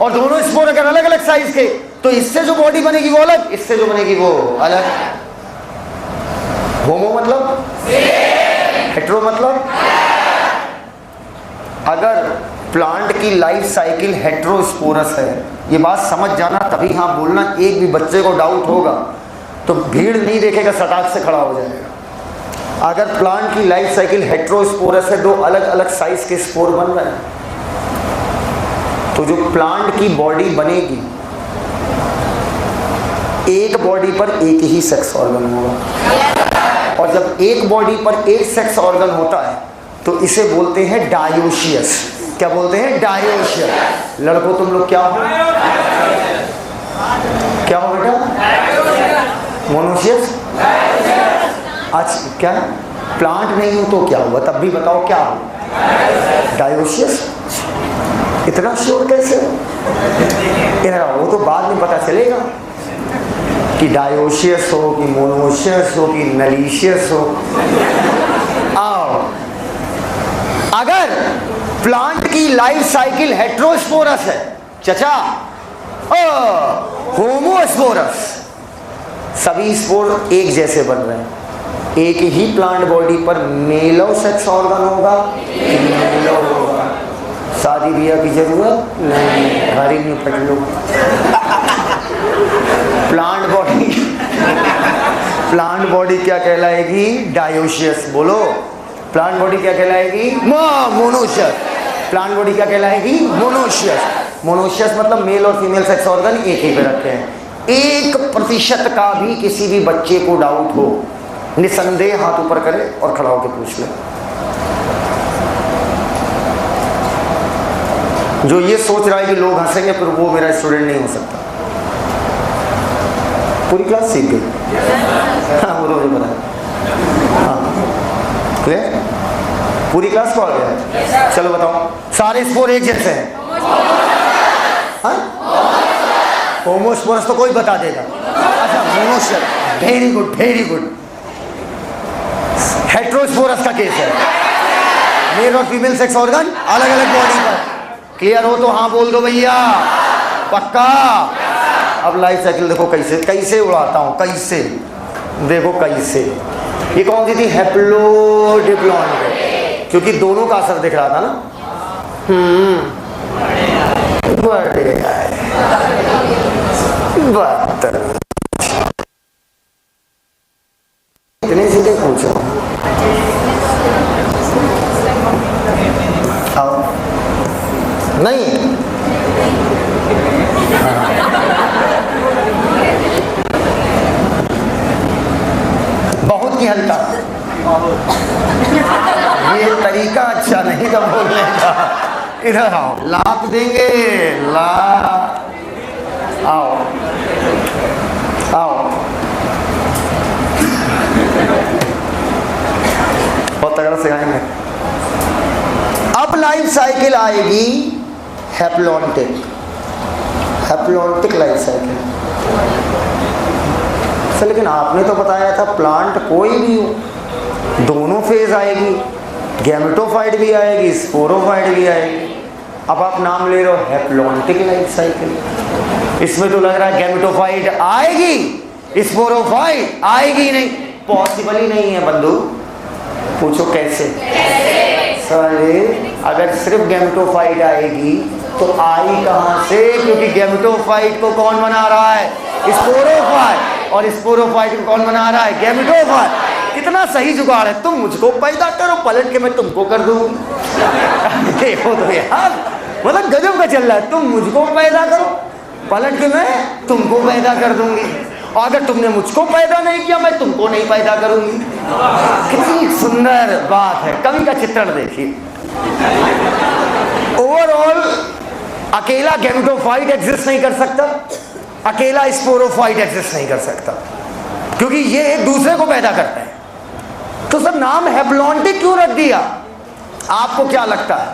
और दोनों स्पोर अगर अलग अलग साइज के तो इससे जो बॉडी बनेगी वो अलग, इससे जो बनेगी वो अलग। होमो मतलब, हेट्रो मतलब। अगर प्लांट की लाइफ साइकिल हेट्रोस्पोरस है, ये बात समझ जाना तभी हाँ बोलना। एक भी बच्चे को डाउट होगा तो भीड़ नहीं देखेगा, सटाक से खड़ा हो जाएगा। अगर प्लांट की लाइफ साइकिल हेट्रोस्पोरस है, दो अलग अलग साइज के स्पोर बन रहे हैं, तो जो प्लांट की बॉडी बनेगी एक बॉडी पर एक ही सेक्स ऑर्गन होगा। और जब एक बॉडी पर एक सेक्स ऑर्गन होता है तो इसे बोलते हैं डायोशियस। क्या बोलते हैं? डायोशियस। लड़कों तुम लोग क्या हो? क्या हो बेटा? मोनोशियस। अच्छा क्या प्लांट नहीं हो तो क्या हुआ? तब भी बताओ क्या हो? डायोशियस। इतना श्योर कैसे हो? वो तो बाद में पता चलेगा कि डायोशियस हो कि मोनोशियस हो कि नलीशियस हो। आओ, अगर प्लांट की लाइफ साइकिल हेट्रोस्पोरस है चचा, होमोस्पोरस, सभी स्पोर एक जैसे बन रहे हैं, एक ही प्लांट बॉडी पर मेलो सेक्स ऑर्गन होगा, फीमेलो होगा। शादी ब्याह की जरूरत नहीं, घर ही निपट लो। प्लांट बॉडी क्या कहलाएगी? डायोशियस। बोलो, प्लांट बॉडी क्या कहलाएगी? मोनोशियस। प्लांट बॉडी क्या कहलाएगी? मोनोशियस। मोनोशियस मतलब मेल और फीमेल सेक्स ऑर्गन एक ही पे रखे हैं। 1% का भी किसी भी बच्चे को डाउट हो, निसंदेह हाथ ऊपर करे और खड़ा होकर पूछ ले। जो ये सोच रहा है कि लोग हंसेंगे फिर वो मेरा स्टूडेंट नहीं हो सकता। पूरी क्लास सीख गई। हाँ वो मुझे पता है। हाँ क्लियर? पूरी क्लास को आ गया? चलो बताओ, सारे स्पोर एक जैसे हैं? हाँ होमोस्पोरस तो कोई बता देगा। अच्छा monoecious, very good very good. Heterosporous का केस है, मेल और फीमेल सेक्स ऑर्गन अलग अलग बॉडी पर। क्लियर हो तो हाँ बोल दो भैया, पक्का। अब लाइफ साइकिल देखो कैसे कैसे उड़ाता हूँ, कैसे देखो कैसे। ये कौन सी थी? हैप्लोडिप्लॉइड, क्योंकि दोनों का असर दिख रहा था ना। इतने सीधे पूछो। इधर आओ, लात देंगे, ला आओ आओ। बहुत तगड़ा सिखाएंगे। अब लाइफ साइकिल आएगी हैप्लॉन्टिक, हैप्लॉन्टिक लाइफ साइकिल। लेकिन आपने तो बताया था प्लांट कोई भी हो, दोनों फेज आएगी, गैमेटोफाइट भी आएगी, स्पोरोफाइट भी आएगी। अब आप नाम ले रहे हो हैप्लॉन्टिक लाइफ साइकिल। इसमें तो लग रहा है गैमेटोफाइट आएगी, स्पोरोफाइट आएगी नहीं, पॉसिबल ही नहीं है बंधु। पूछो कैसे? सारे अगर सिर्फ गैमेटोफाइट आएगी तो आई कहां से? क्योंकि गैमेटोफाइट को कौन बना रहा है? स्पोरोफाइट। और स्पोरोफाइट को कौन बना रहा है? गैमेटोफाइट। कितना सही जुगाड़ है। तुम मुझको पैदा करो, पलट के मैं तुमको कर दूंगी। देखो तो यार, मतलब गजब का चल रहा है। तुम मुझको पैदा करो, पलट के मैं तुमको पैदा कर दूंगी। और अगर तुमने मुझको पैदा नहीं किया, मैं तुमको नहीं पैदा करूंगी। कितनी सुंदर बात है। कवि का चित्रण देखिए। ओवरऑल अकेला गैमेटोफाइट एग्जिस्ट नहीं कर सकता, अकेला स्पोरोफाइट एग्जिस्ट नहीं कर सकता, क्योंकि ये एक दूसरे को पैदा करते हैं। तो सर नाम हैप्लॉन्टिक क्यों रख दिया? आपको क्या लगता है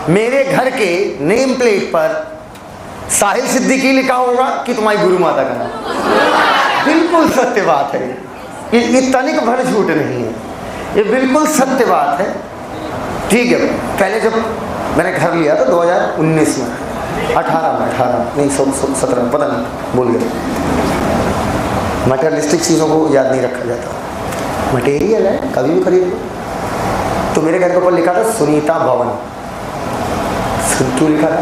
मेरे घर के नेम प्लेट पर साहिल सिद्दीकी लिखा होगा कि तुम्हारी गुरु माता का नाम? बिल्कुल सत्य बात है। ये तनिक भर झूठ नहीं है, ये बिल्कुल सत्य बात है। ठीक है, पहले जब मैंने घर लिया था 2019 में, 18 नहीं 17, पता नहीं, भूल गया। मटेरियलिस्टिक चीज़ों को याद नहीं रखा जाता। मटेरियल है, कभी भी खरीद लो। तो मेरे घर के ऊपर लिखा था सुनीता भवन। क्यों लिखा था?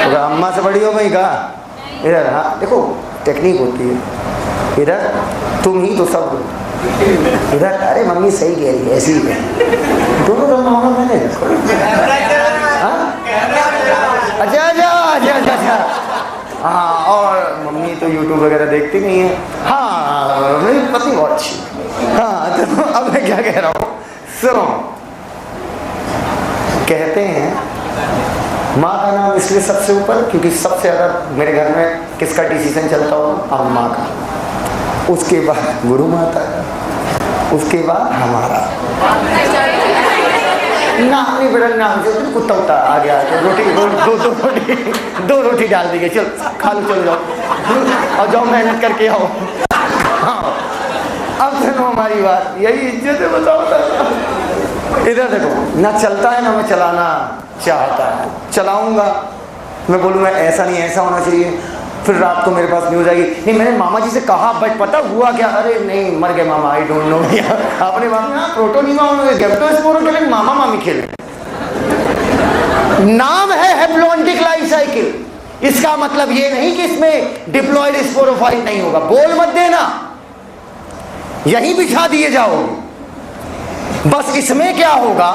तो अम्मा से बड़ी हो गई कहा इधर। हाँ देखो टेक्निक होती है, इधर तुम ही तो सब, इधर अरे मम्मी सही कह रही है, ऐसी ही है। दोनों दोनों मांगा मैंने। अच्छा अच्छा अच्छा अच्छा अच्छा। हाँ, और मम्मी तो यूट्यूब वगैरह देखती नहीं है। हाँ मेरी पत्नी बहुत अच्छी। हाँ तो अब मैं क्या कह रहा हूँ, सुनो। कहते हैं माँ का नाम इसलिए सबसे ऊपर क्योंकि सबसे ज़्यादा मेरे घर में किसका डिसीजन चलता होगा? अम्मा का, उसके बाद गुरु माता का, उसके बाद हमारा। नाम नहीं बदल, नाम से कुत्ता उता आ गया तो रोटी दो रोटी डाल दी गई, चल खा लो, चलो जाओ और जाओ मेहनत करके आओ। हाँ अब सुनो हमारी बात, यही इज्जत है। बताओ इधर देखो, ना चलता है ना मैं चलाना चाहता है। चलाऊंगा मैं बोलूँगा ऐसा नहीं ऐसा होना चाहिए, फिर रात को मेरे पास न्यूज़ आएगी, नहीं मैंने मामा जी से कहा बट पता हुआ क्या? अरे नहीं मर गए मामा, आई डोंट नो। आपने मामा प्रोटोनीमा गैमेटोस्पोरो के लिए मामा मामी खेले। नाम है हैप्लॉन्टिक लाइफ साइकिल। इसका मतलब ये नहीं कि इसमें डिप्लॉयड स्पोरोफाइट नहीं होगा। बोल मत देना, यहीं बिछा दिए जाओ। बस इसमें क्या होगा,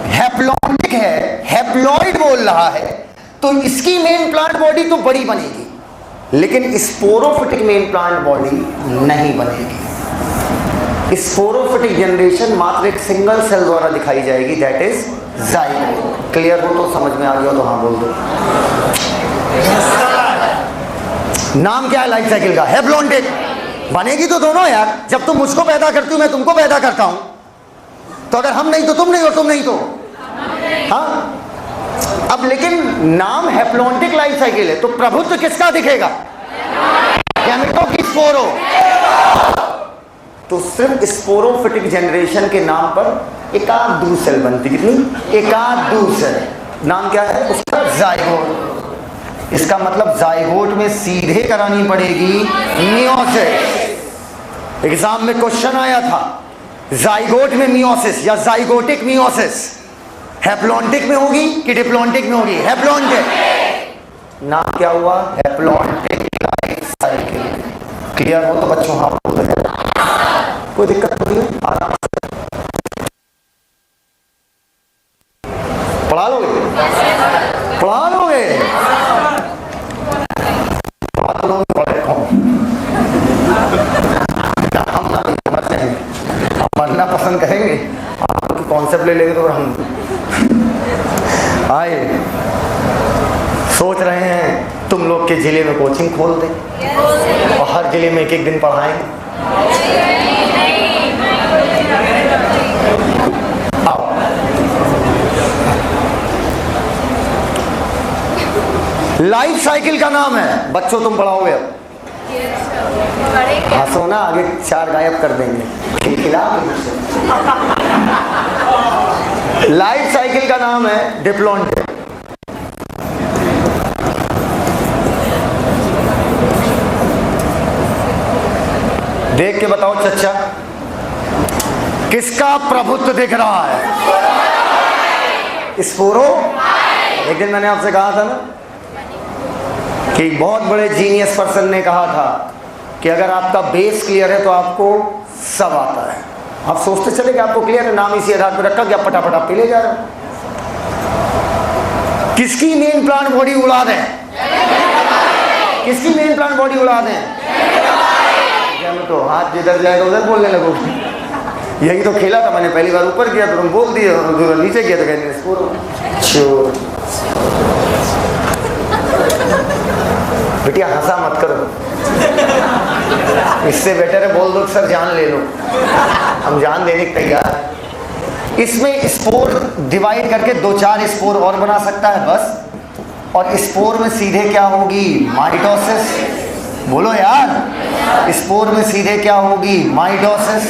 हैप्लॉन्टिक है, हैप्लॉइड बोल रहा है, तो इसकी मेन प्लांट बॉडी तो बड़ी बनेगी, लेकिन स्पोरोफिटिक मेन प्लांट बॉडी नहीं बनेगी। स्पोरोफिटिक जनरेशन मात्र एक सिंगल सेल द्वारा दिखाई जाएगी, दैट इज जाइगोट। क्लियर हो तो समझ में आ गया तो हाँ बोल दो। नाम क्या है लाइफ साइकिल का? हैप्लॉन्टिक। बनेगी तो दोनों यार। जब तुम मुझको पैदा करती हो, मैं तुमको पैदा करता हूं, तो अगर हम नहीं तो तुम नहीं, और तुम नहीं तो हाँ। अब लेकिन नाम हैप्लॉन्टिक लाइफ साइकिल है, तो प्रभुत्व किसका दिखेगा? गैमेटो की स्पोरो। तो सिर्फ स्पोरोफिटिक जनरेशन के नाम पर एकाध दूर सेल बनती। कितनी? एकाध दूर सेल। नाम क्या है उसका? जाइगोट। इसका मतलब जाइगोट में सीधे करानी पड़ेगी मियोसिस। एग्जाम में क्वेश्चन आया था, जाइगोट में मियोसिस या जाइगोटिक मियोसिस हैप्लॉन्टिक में होगी कि डिप्लॉन्टिक में होगी? हैप्लॉन्टिक। नाम क्या हुआ? Haplontic life cycle. क्लियर हो तो बच्चों हाँ बोल रहे हैं, कोई दिक्कत नहीं है, आराम से पढ़ा लोगे, पढ़ा लोगे, हम पढ़ना पसंद करेंगे, आप कॉन्सेप्ट ले लेंगे तो हम आए सोच रहे हैं तुम लोग के जिले में कोचिंग खोल दें और हर जिले में एक एक दिन पढ़ाएं। आओ, लाइफ साइकिल का नाम है, बच्चों तुम पढ़ाओगे अब। हंसो ना, आगे 4 गायब कर देंगे। लाइफ साइकिल का नाम है डिप्लॉन्टिक। देख के बताओ चच्चा, किसका प्रभुत्व दिख रहा है? स्पोरो। एक दिन मैंने आपसे कहा था ना कि बहुत बड़े जीनियस पर्सन ने कहा था कि अगर आपका बेस क्लियर है तो आपको सब आता है। आप सोचते चले कि आपको क्लियर है, नाम इसी आधार पर रखा कि आप फटाफट आप पीले जा रहे हो। किसकी मेन प्लांट बॉडी उड़ा दें? किसकी मेन प्लांट बॉडी उड़ा दें? तो हाथ जिधर जाएगा उधर बोलने लगो। यही तो खेला था मैंने, पहली बार ऊपर किया तो तुम बोल दिए, और नीचे किया तो कहते स्पोरो। बेटिया हंसा मत करो, इससे बेटर है बोल दो सर जान ले लो, हम जान देने के तैयार। इसमें स्पोर डिवाइड करके 2-4 स्पोर और बना सकता है बस। और स्पोर में सीधे क्या होगी? माइटोसिस। बोलो यार, स्पोर में सीधे क्या होगी? माइटोसिस।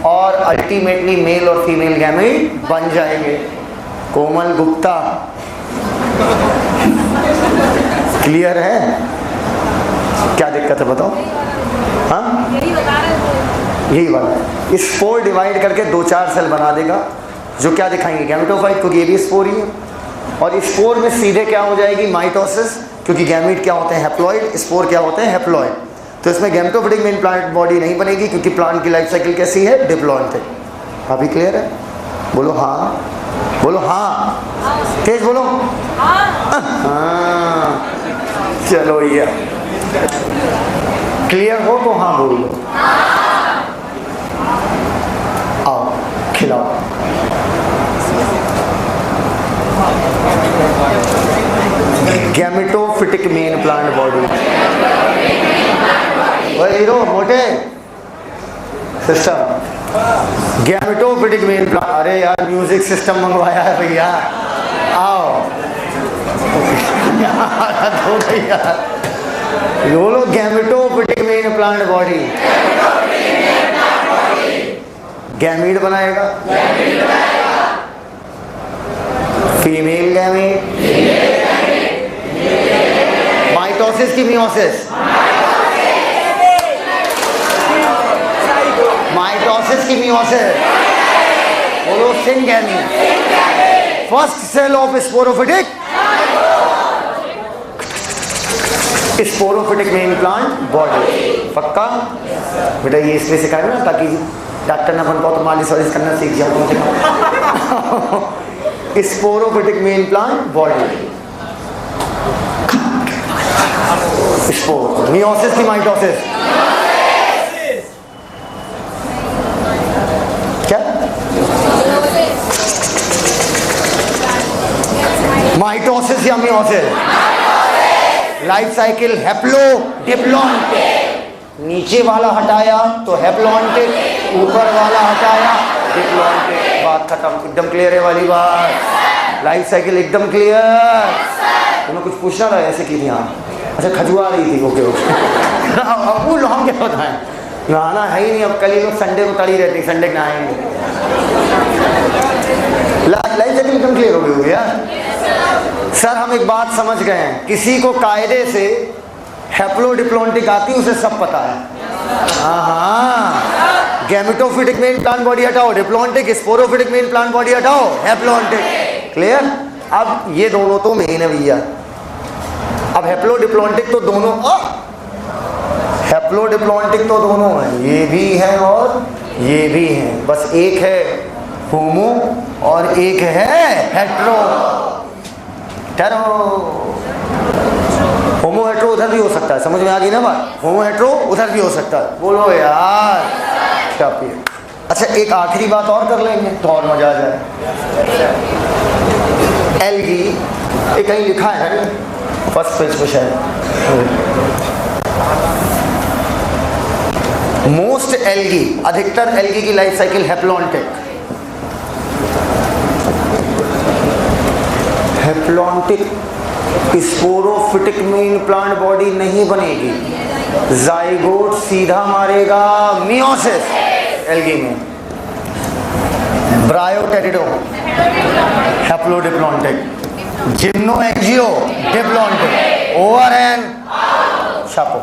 और अल्टीमेटली मेल और फीमेल गैमेट बन जाएंगे। कोमल गुप्ता, क्लियर है? क्या दिक्कत है बताओ? हाँ, यही बात। स्पोर डिवाइड करके 2-4 सेल बना देगा जो क्या दिखाएंगे? गैमेटोफाइट, क्योंकि ये भी स्पोर ही है। और स्पोर में सीधे क्या हो जाएगी? माइटोसिस, क्योंकि गैमेट क्या होते हैं? हैप्लॉइड। स्पोर क्या होते हैं? हैप्लॉइड। तो इसमें गैमेटोफिटिक मेन प्लांट बॉडी नहीं बनेगी, क्योंकि प्लांट की लाइफ साइकिल कैसी है? डिप्लॉन्टिक। अभी क्लियर है? बोलो हाँ, बोलो हाँ, तेज बोलो हाँ। चलो ये क्लियर हो तो हाँ बोल लो। आओ खिलाओ। Gametophytic main plant body. Hero मोटे सिस्टम, गैमेटोफिटिक मेन प्लांट। अरे यार म्यूजिक सिस्टम मंगवाया है भैया, आओ। हो गई यार, बोलो gametophytic main plant body. Gamete बनाएगा, फीमेल गैमीट, माइटोसिस की मियोसिस, माइटोसिस की मियोसिस, बोलो syngamy. First cell of sporophytic, sporophytic main plant body. पक्का बेटा? ये इसलिए सिखाया ना ताकि डॉक्टर ना बन पाओ तो मालिश वालिश करना सीख जाओ। Sporophytic main plant body. Spore, meiosis की माइटोसिस, क्या? माइटोसिस या meiosis? Life cycle haplo diplontic. नीचे वाला हटाया तो हैप्लॉन्टिक, ऊपर वाला हटाया डिप्लॉन्टिक। बात खत्म। एकदम क्लियर है वाली बात? लाइफ साइकिल एकदम क्लियर। तुम्हें कुछ पूछना था ऐसे की थी? हाँ अच्छा, खजुआ रही थी। Okay okay. अब वो हम क्या बताएं, नहाना है ही नहीं। अब कल ही लोग संडे को तड़ी रहती, संडे को नहाएंगे। लाइफ साइकिल एकदम क्लियर हो गई होगी यार। सर हम एक बात समझ गए हैं, किसी को कायदे से हैप्लोडिप्लॉन्टिक आती उसे सब पता है। हाँ, गैमेटोफिटिक मेन प्लांट बॉडी हटाओ diplontic, sporophytic main plant body हटाओ हैप्लॉन्टिक। क्लियर? अब ये दोनों तो मेन है भैया। अब हैप्लोडिप्लॉन्टिक तो दोनों, हैप्लोडिप्लॉन्टिक तो दोनों है, ये भी है और ये भी है। बस एक है होमो और एक है हेट्रो। होमो हेट्रो उधर भी हो सकता है, समझ में आ गई ना बात? होमो हेट्रो उधर भी हो सकता है। बोलो यार क्या पिए। अच्छा एक आखिरी बात और कर लेंगे तो और मजा आ जाए। एल्गी, ये कहीं लिखा है ना फर्स्ट पेज पे शायद, मोस्ट एल्गी, अधिकतर एल्गी की life cycle haplontic, haplontic sporophytic में प्लांट बॉडी नहीं बनेगी, जाइगोट सीधा मारेगा मियोसिस एल्गी में, ब्रायोटेरिडो हैप्लोडिप्लॉन्टिक, जिम्नोएंजियो डिप्लॉन्टिक, ओवर एंड शापो।